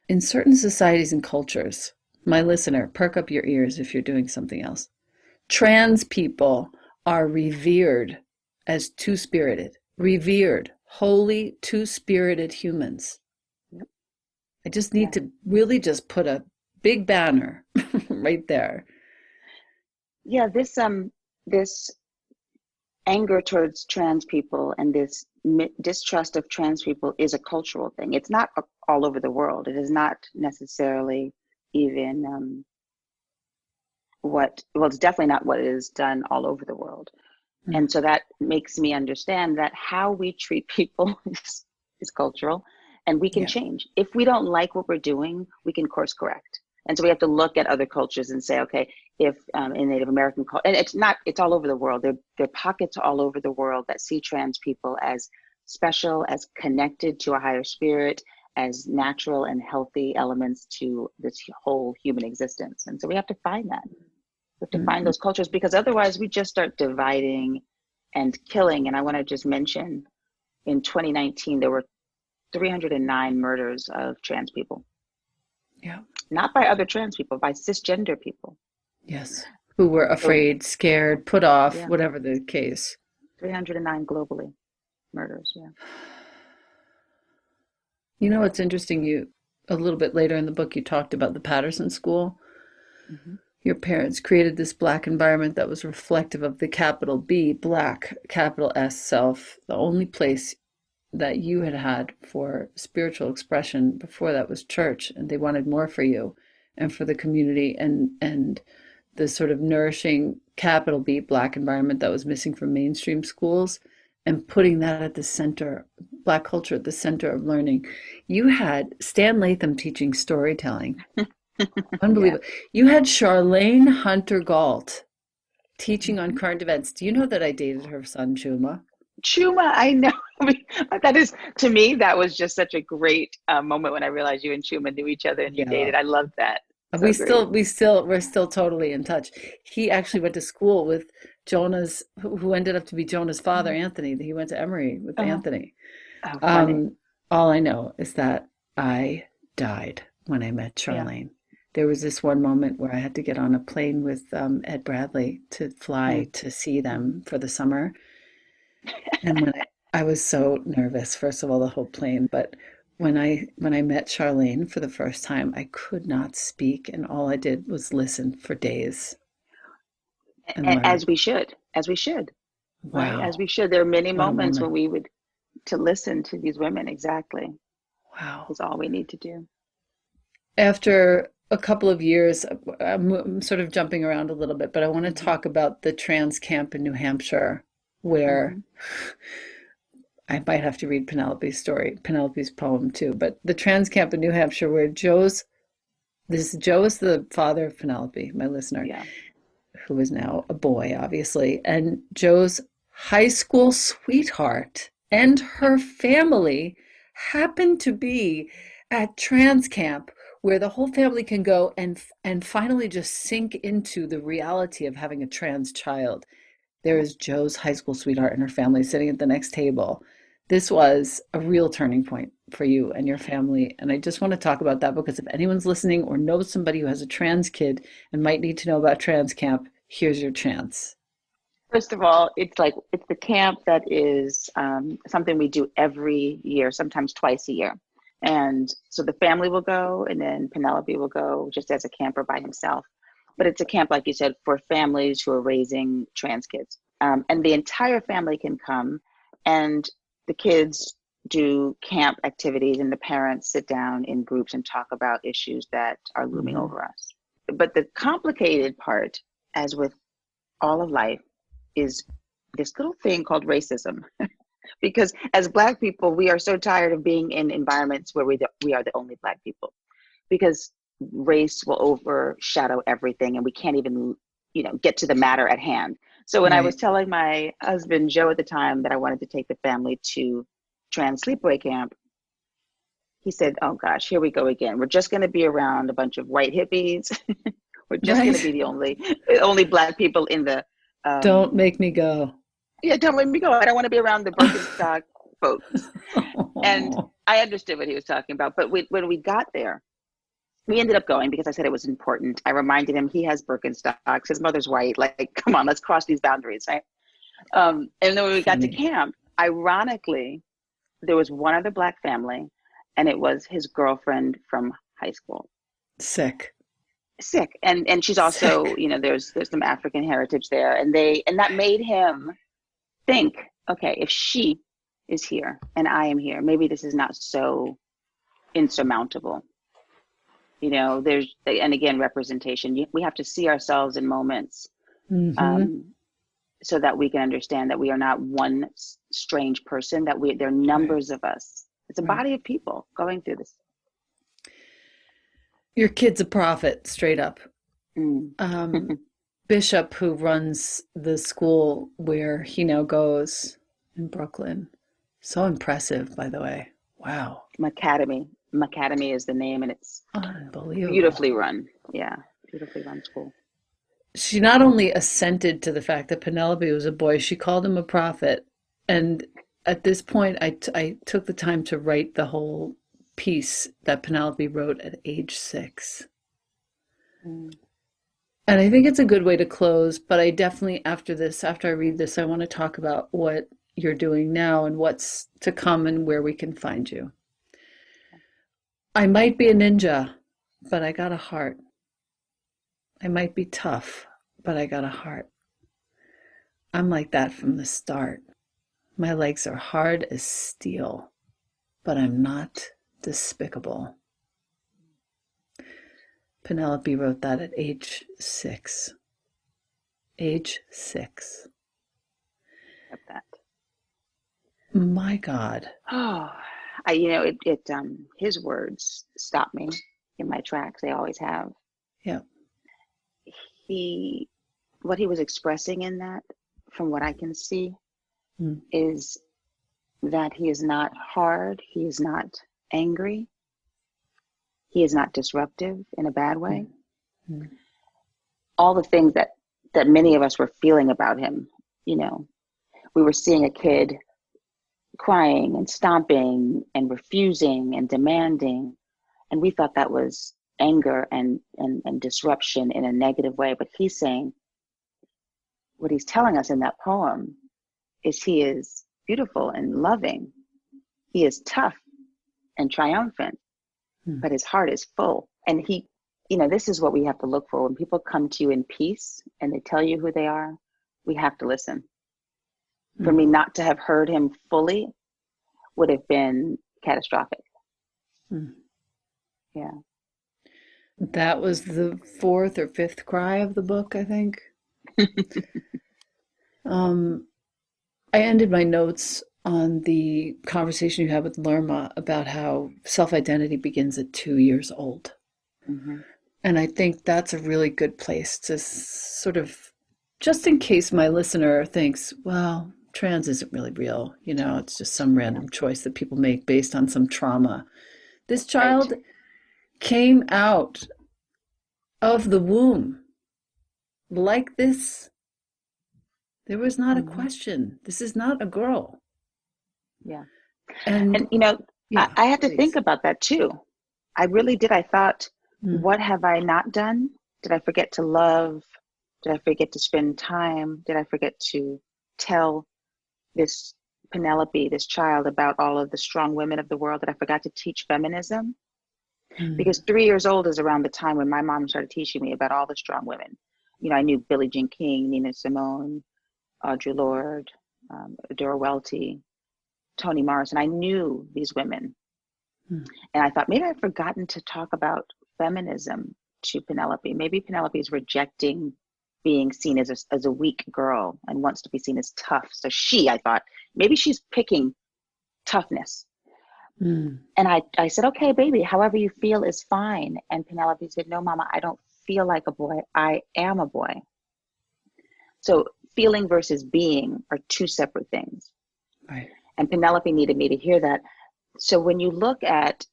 In certain societies and cultures, my listener, perk up your ears if you're doing something else. Trans people are revered as two-spirited, revered, holy, two-spirited humans. Yep. I just need Yeah. to really just put a big banner right there. Yeah. This anger towards trans people and this distrust of trans people is a cultural thing. It's not all over the world. It is not necessarily even it's definitely not what is done all over the world. Mm, And so that makes me understand that how we treat people is cultural, and we can yeah. change. If we don't like what we're doing, we can course correct. And so we have to look at other cultures and say, okay, if in Native American culture, and it's all over the world. There are pockets all over the world that see trans people as special, as connected to a higher spirit, as natural and healthy elements to this whole human existence. And so we have to find that. We have to find Mm, those cultures, because otherwise we just start dividing and killing. And I want to just mention in 2019, there were 309 murders of trans people, yeah. not by other trans people, by cisgender people. Yes. Who were So, afraid, scared, put off, yeah, whatever the case. 309 globally murders. Yeah. You know what's interesting? You a little bit later in the book you talked about the Patterson school. Mm-hmm. Your parents created this black environment that was reflective of the capital B, black, capital S self. The only place that you had had for spiritual expression before that was church, and they wanted more for you and for the community and the sort of nourishing capital B black environment that was missing from mainstream schools and putting that at the center, black culture at the center of learning. You had Stan Latham teaching storytelling. Yeah. Unbelievable. You had Charlene Hunter Galt teaching on Mm-hmm. current events. Do you know that I dated her son, Chuma? Chuma, I know. That is, to me, that was just such a great moment when I realized you and Chuma knew each other and you Yeah. dated. I love that. So great. We're still totally in touch. He actually went to school with Jonah's, who ended up to be Jonah's father, Mhm. Anthony. He went to Emory with Uh, Anthony. oh, funny. Um, all I know is that I died when I met Yeah. Charlene. There was this one moment where I had to get on a plane with Ed Bradley to fly Mm-hmm. to see them for the summer. And I was so nervous, first of all, the whole plane, but when I met Charlene for the first time, I could not speak, and all I did was listen for days and learn. As we should, right? As Wow, we should. There are many what a moments when woman. we would to listen to these women. Exactly, Wow. is all we need to do. After a couple of years, I'm sort of jumping around a little bit, but I want to Mm-hmm. talk about the trans camp in New Hampshire, where Mm-hmm. I might have to read Penelope's story, Penelope's poem too. But the trans camp in New Hampshire, where Joe is the father of Penelope, my listener, Yeah. who is now a boy, obviously, and Joe's high school sweetheart and her family happen to be at trans camp, where the whole family can go and finally just sink into the reality of having a trans child. There is Joe's high school sweetheart and her family sitting at the next table. This was a real turning point for you and your family. And I just want to talk about that because if anyone's listening or knows somebody who has a trans kid and might need to know about trans camp, here's your chance. First of all, it's the camp that is something we do every year, sometimes twice a year. And so the family will go, and then Penelope will go just as a camper by himself. But it's a camp, like you said, for families who are raising trans kids. And the entire family can come, and the kids do camp activities, and the parents sit down in groups and talk about issues that are looming over us. But the complicated part, as with all of life, is this little thing called racism. Because as Black people, we are so tired of being in environments where we are the only Black people, because race will overshadow everything and we can't even, get to the matter at hand. So when I was Right. telling my husband, Joe, at the time that I wanted to take the family to trans sleepaway camp, he said, oh gosh, here we go again. We're just going to be around a bunch of white hippies. We're just going to be Right. the only Black people in the, Don't um, make me go. yeah, don't let me go. I don't want to be around the Birkenstock folks. And I understood what he was talking about. But when we got there, we ended up going because I said it was important. I reminded him he has Birkenstocks. His mother's white. Like, come on, let's cross these boundaries, right? And then when we got to Funny. camp, ironically, there was one other Black family, and it was his girlfriend from high school. Sick. Sick, and she's also, Sick. there's some African heritage there, and that made him think, okay, if she is here and I am here, maybe this is not so insurmountable. There's, and again, representation. We have to see ourselves in moments, Mm-hmm. um, so that we can understand that we are not one strange person, that there are Right. numbers of us. It's a Right. body of people going through this. Your kid's a prophet, straight up. Mm. Um, Bishop, who runs the school where he now goes in Brooklyn. So impressive, by the way. Wow. Macadamy. Macadamy is the name, and it's Unbelievable. beautifully run. Yeah, beautifully run school. She not only assented to the fact that Penelope was a boy, she called him a prophet. And at this point, I took the time to write the whole piece that Penelope wrote at age 6. Mm. And I think it's a good way to close, but I definitely, after I read this, I want to talk about what you're doing now and what's to come and where we can find you. I might be a ninja, but I got a heart. I might be tough, but I got a heart. I'm like that from the start. My legs are hard as steel, but I'm not despicable. Penelope wrote that at age 6. Age 6. At that. My God. Oh, his words stopped me in my tracks. They always have. Yeah. What he was expressing in that, from what I can see, Mm. is that he is not hard. He is not angry. He is not disruptive in a bad way. Mm. All the things that many of us were feeling about him, we were seeing a kid crying and stomping and refusing and demanding, and we thought that was anger and disruption in a negative way. But he's saying, what he's telling us in that poem is he is beautiful and loving. He is tough and triumphant, Mm. but his heart is full. And this is what we have to look for. When people come to you in peace and they tell you who they are, we have to listen. For me Mm. not to have heard him fully would have been catastrophic. Mm. Yeah. That was the fourth or fifth cry of the book, I think. I ended my notes on the conversation you had with Lerma about how self-identity begins at 2 years old. Hmm. And I think that's a really good place to sort of, just in case my listener thinks, well, trans isn't really real, it's just some Yeah. random choice that people make based on some trauma. This Right. child came out of the womb like this. There was not a Hmm. question. This is not a girl. Yeah. And And I, yeah, I had to think please. about that too. I really did. I thought, Mm, what have I not done? Did I forget to love? Did I forget to spend time? Did I forget to tell this Penelope, this child, about all of the strong women of the world? That I forgot to teach feminism? Because mm, 3 years old is around the time when my mom started teaching me about all the strong women. I knew Billie Jean King, Nina Simone, Audre Lorde, Dora Welty, Toni Morrison. I knew these women. mm. And I thought maybe I've forgotten to talk about feminism to Penelope. Maybe Penelope is rejecting being seen as a weak girl and wants to be seen as tough. So I thought, maybe she's picking toughness. Mm. And I said, okay, baby, however you feel is fine. And Penelope said, no, Mama, I don't feel like a boy. I am a boy. So feeling versus being are two separate things. Right. And Penelope needed me to hear that. So when you look at,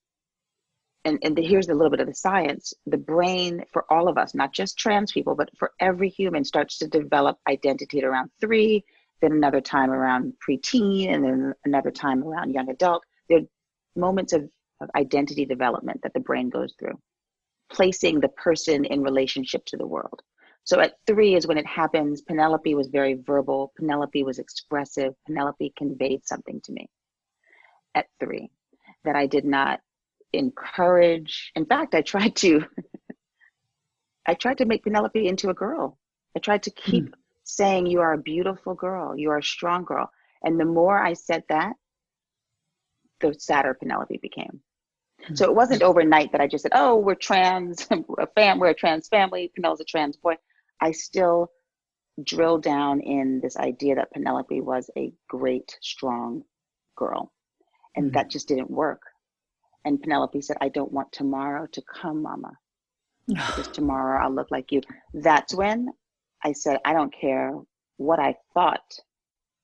here's a little bit of the science, the brain for all of us, not just trans people, but for every human, starts to develop identity at around 3, then another time around preteen, and then another time around young adult. There are moments of identity development that the brain goes through, placing the person in relationship to the world. So at 3 is when it happens. Penelope was very verbal. Penelope was expressive. Penelope conveyed something to me at 3 that I did not encourage. In fact, I tried to make Penelope into a girl. I tried to keep Mm. saying, you are a beautiful girl, you are a strong girl. And the more I said that, the sadder Penelope became. So Mm. it wasn't overnight that I just said, oh, we're trans, we're a trans family, Penelope's a trans boy. I still drilled down in this idea that Penelope was a great, strong girl. And Mm. that just didn't work. And Penelope said, I don't want tomorrow to come, Mama, because tomorrow I'll look like you. That's when I said, I don't care what I thought,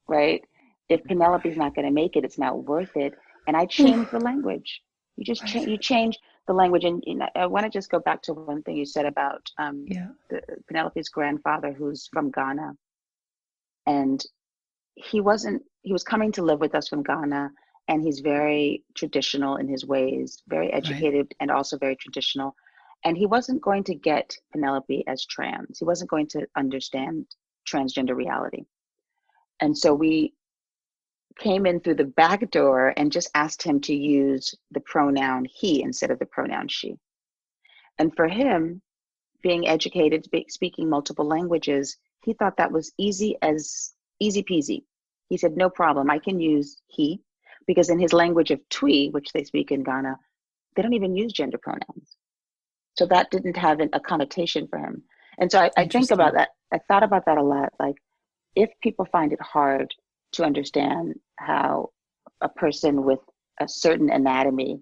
right? If Penelope's not going to make it, it's not worth it. And I changed the language. Right. You change the language. And I want to just go back to one thing you said about Yeah. Penelope's grandfather, who's from Ghana. And he was coming to live with us from Ghana. And he's very traditional in his ways, very Right. educated and also very traditional. And he wasn't going to get Penelope as trans. He wasn't going to understand transgender reality. And so we came in through the back door and just asked him to use the pronoun he instead of the pronoun she. And for him, being educated, speaking multiple languages, he thought that was easy peasy. He said, no problem, I can use he, because in his language of Twi, which they speak in Ghana, they don't even use gender pronouns. So that didn't have a connotation for him. And so I think about Interesting. that. I thought about that a lot. Like, if people find it hard to understand how a person with a certain anatomy,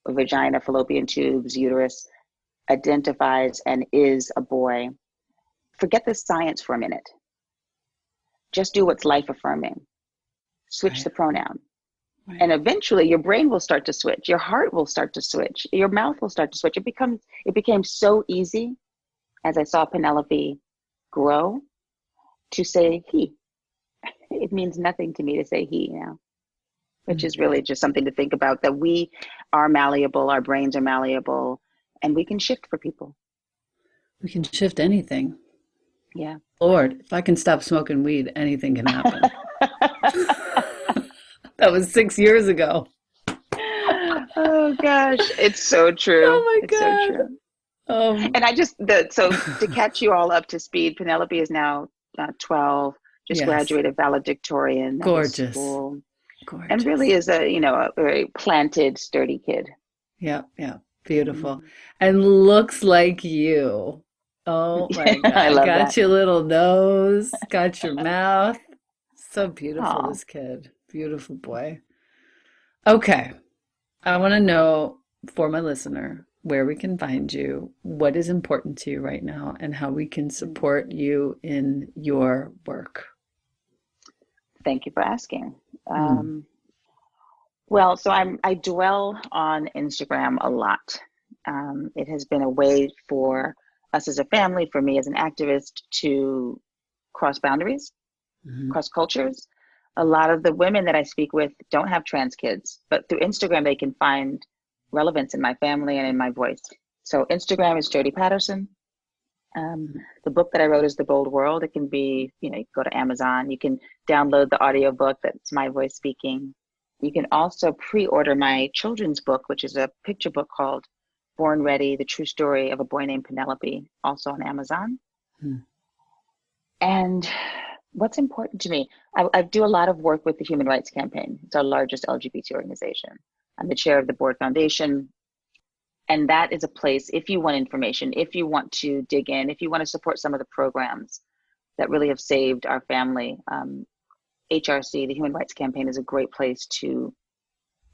a vagina, fallopian tubes, uterus, identifies and is a boy, forget the science for a minute. Just do what's life affirming. Switch Right. the pronoun. Right. And eventually your brain will start to switch. Your heart will start to switch. Your mouth will start to switch. It became so easy as I saw Penelope grow to say he. It means nothing to me to say he now, which Mm. is really just something to think about, that we are malleable, our brains are malleable, and we can shift for people. We can shift anything. Yeah. Lord, if I can stop smoking weed, anything can happen. That was 6 years ago. Oh gosh, it's so true. Oh It's so my God. true. And so to catch you all up to speed, Penelope is now 12, just Yes. graduated valedictorian of his Gorgeous. school, and really Gorgeous. is a very planted, sturdy kid. Yeah, yeah. Beautiful. Mhm. And looks like you. Oh my I God. love that. Got your little nose, got your mouth. So beautiful, Oh, this kid. Beautiful boy. Okay. I want to know for my listener where we can find you, what is important to you right now, and how we can support you in your work. Thank you for asking. Mm. Well, so I dwell on Instagram a lot. It has been a way for us as a family, for me as an activist, to cross boundaries, Mhm. cross cultures. A lot of the women that I speak with don't have trans kids, but through Instagram, they can find relevance in my family and in my voice. So Instagram is Jodie Patterson. The book that I wrote is The Bold World. It can be, you know, you go to Amazon, you can download the audio book that's my voice speaking. You can also pre-order my children's book, which is a picture book called Born Ready, The True Story of a Boy Named Penelope, also on Amazon. Mm. And what's important to me, I do a lot of work with the Human Rights Campaign. It's our largest LGBT organization. I'm the chair of the board foundation. And that is a place, if you want information, if you want to dig in, if you want to support some of the programs that really have saved our family, HRC, the Human Rights Campaign, is a great place to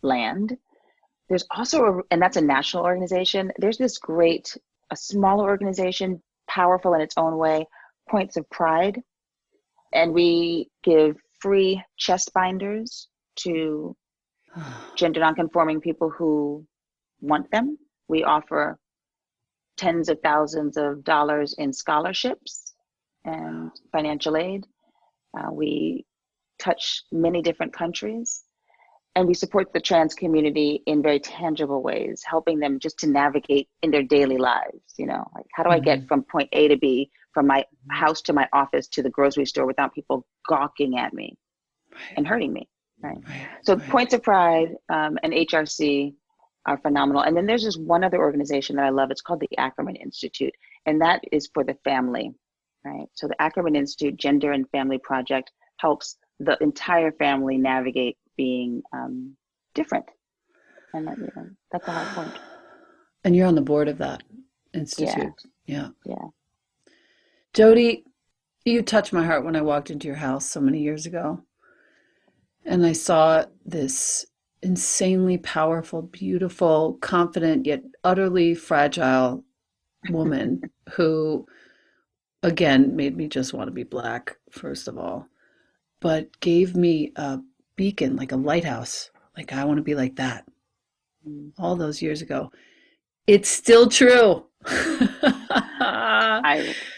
land. There's also, and that's a national organization. There's this great, a smaller organization, powerful in its own way, Points of Pride. And we give free chest binders to gender nonconforming people who want them. We offer tens of thousands of dollars in scholarships and financial aid. We touch many different countries, and we support the trans community in very tangible ways, helping them just to navigate in their daily lives. You know, like, how do I get from point A to B, from my house to my office to the grocery store without people gawking at me and hurting me, right? So Points of Pride and HRC are phenomenal. And then there's just one other organization that I love. It's called the Ackerman Institute, and that is for the family, right? So the Ackerman Institute Gender and Family Project helps the entire family navigate being different. And that, you know, that's a hard point. And you're on the board of that Yeah, institute. Yeah. yeah. Jodie, you touched my heart when I walked into your house so many years ago. And I saw this insanely powerful, beautiful, confident, yet utterly fragile woman who, again, made me just want to be Black, first of all, but gave me a beacon, like a lighthouse. Like, I want to be like that. All those years ago. It's still true.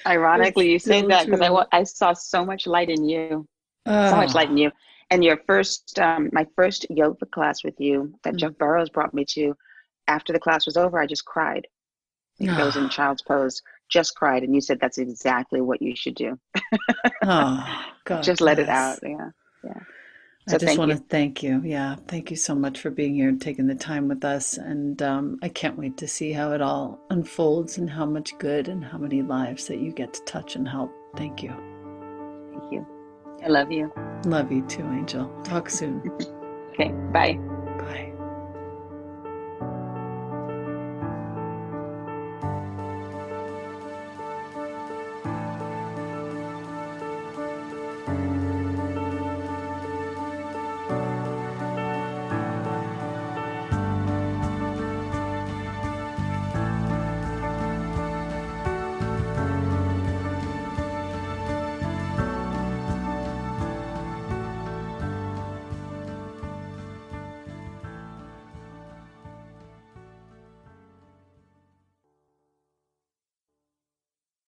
Ironically, It's you say still that because true. I saw so much light in you, so much light in Ah. you. And your first, my first yoga class with you that Mm. Jeff Burrows brought me to, after the class was over, I just cried. Because I was in Ah. child's pose, just cried. And you said that's exactly what you should do. Oh, God Just let it out. bless. Yeah. Yeah. I So just thank want to you. thank you. Yeah, thank you so much for being here and taking the time with us. And I can't wait to see how it all unfolds and how much good and how many lives that you get to touch and help. Thank you. Thank you. I Yeah. love you. Love you too, Angel. Talk soon. Okay. Bye.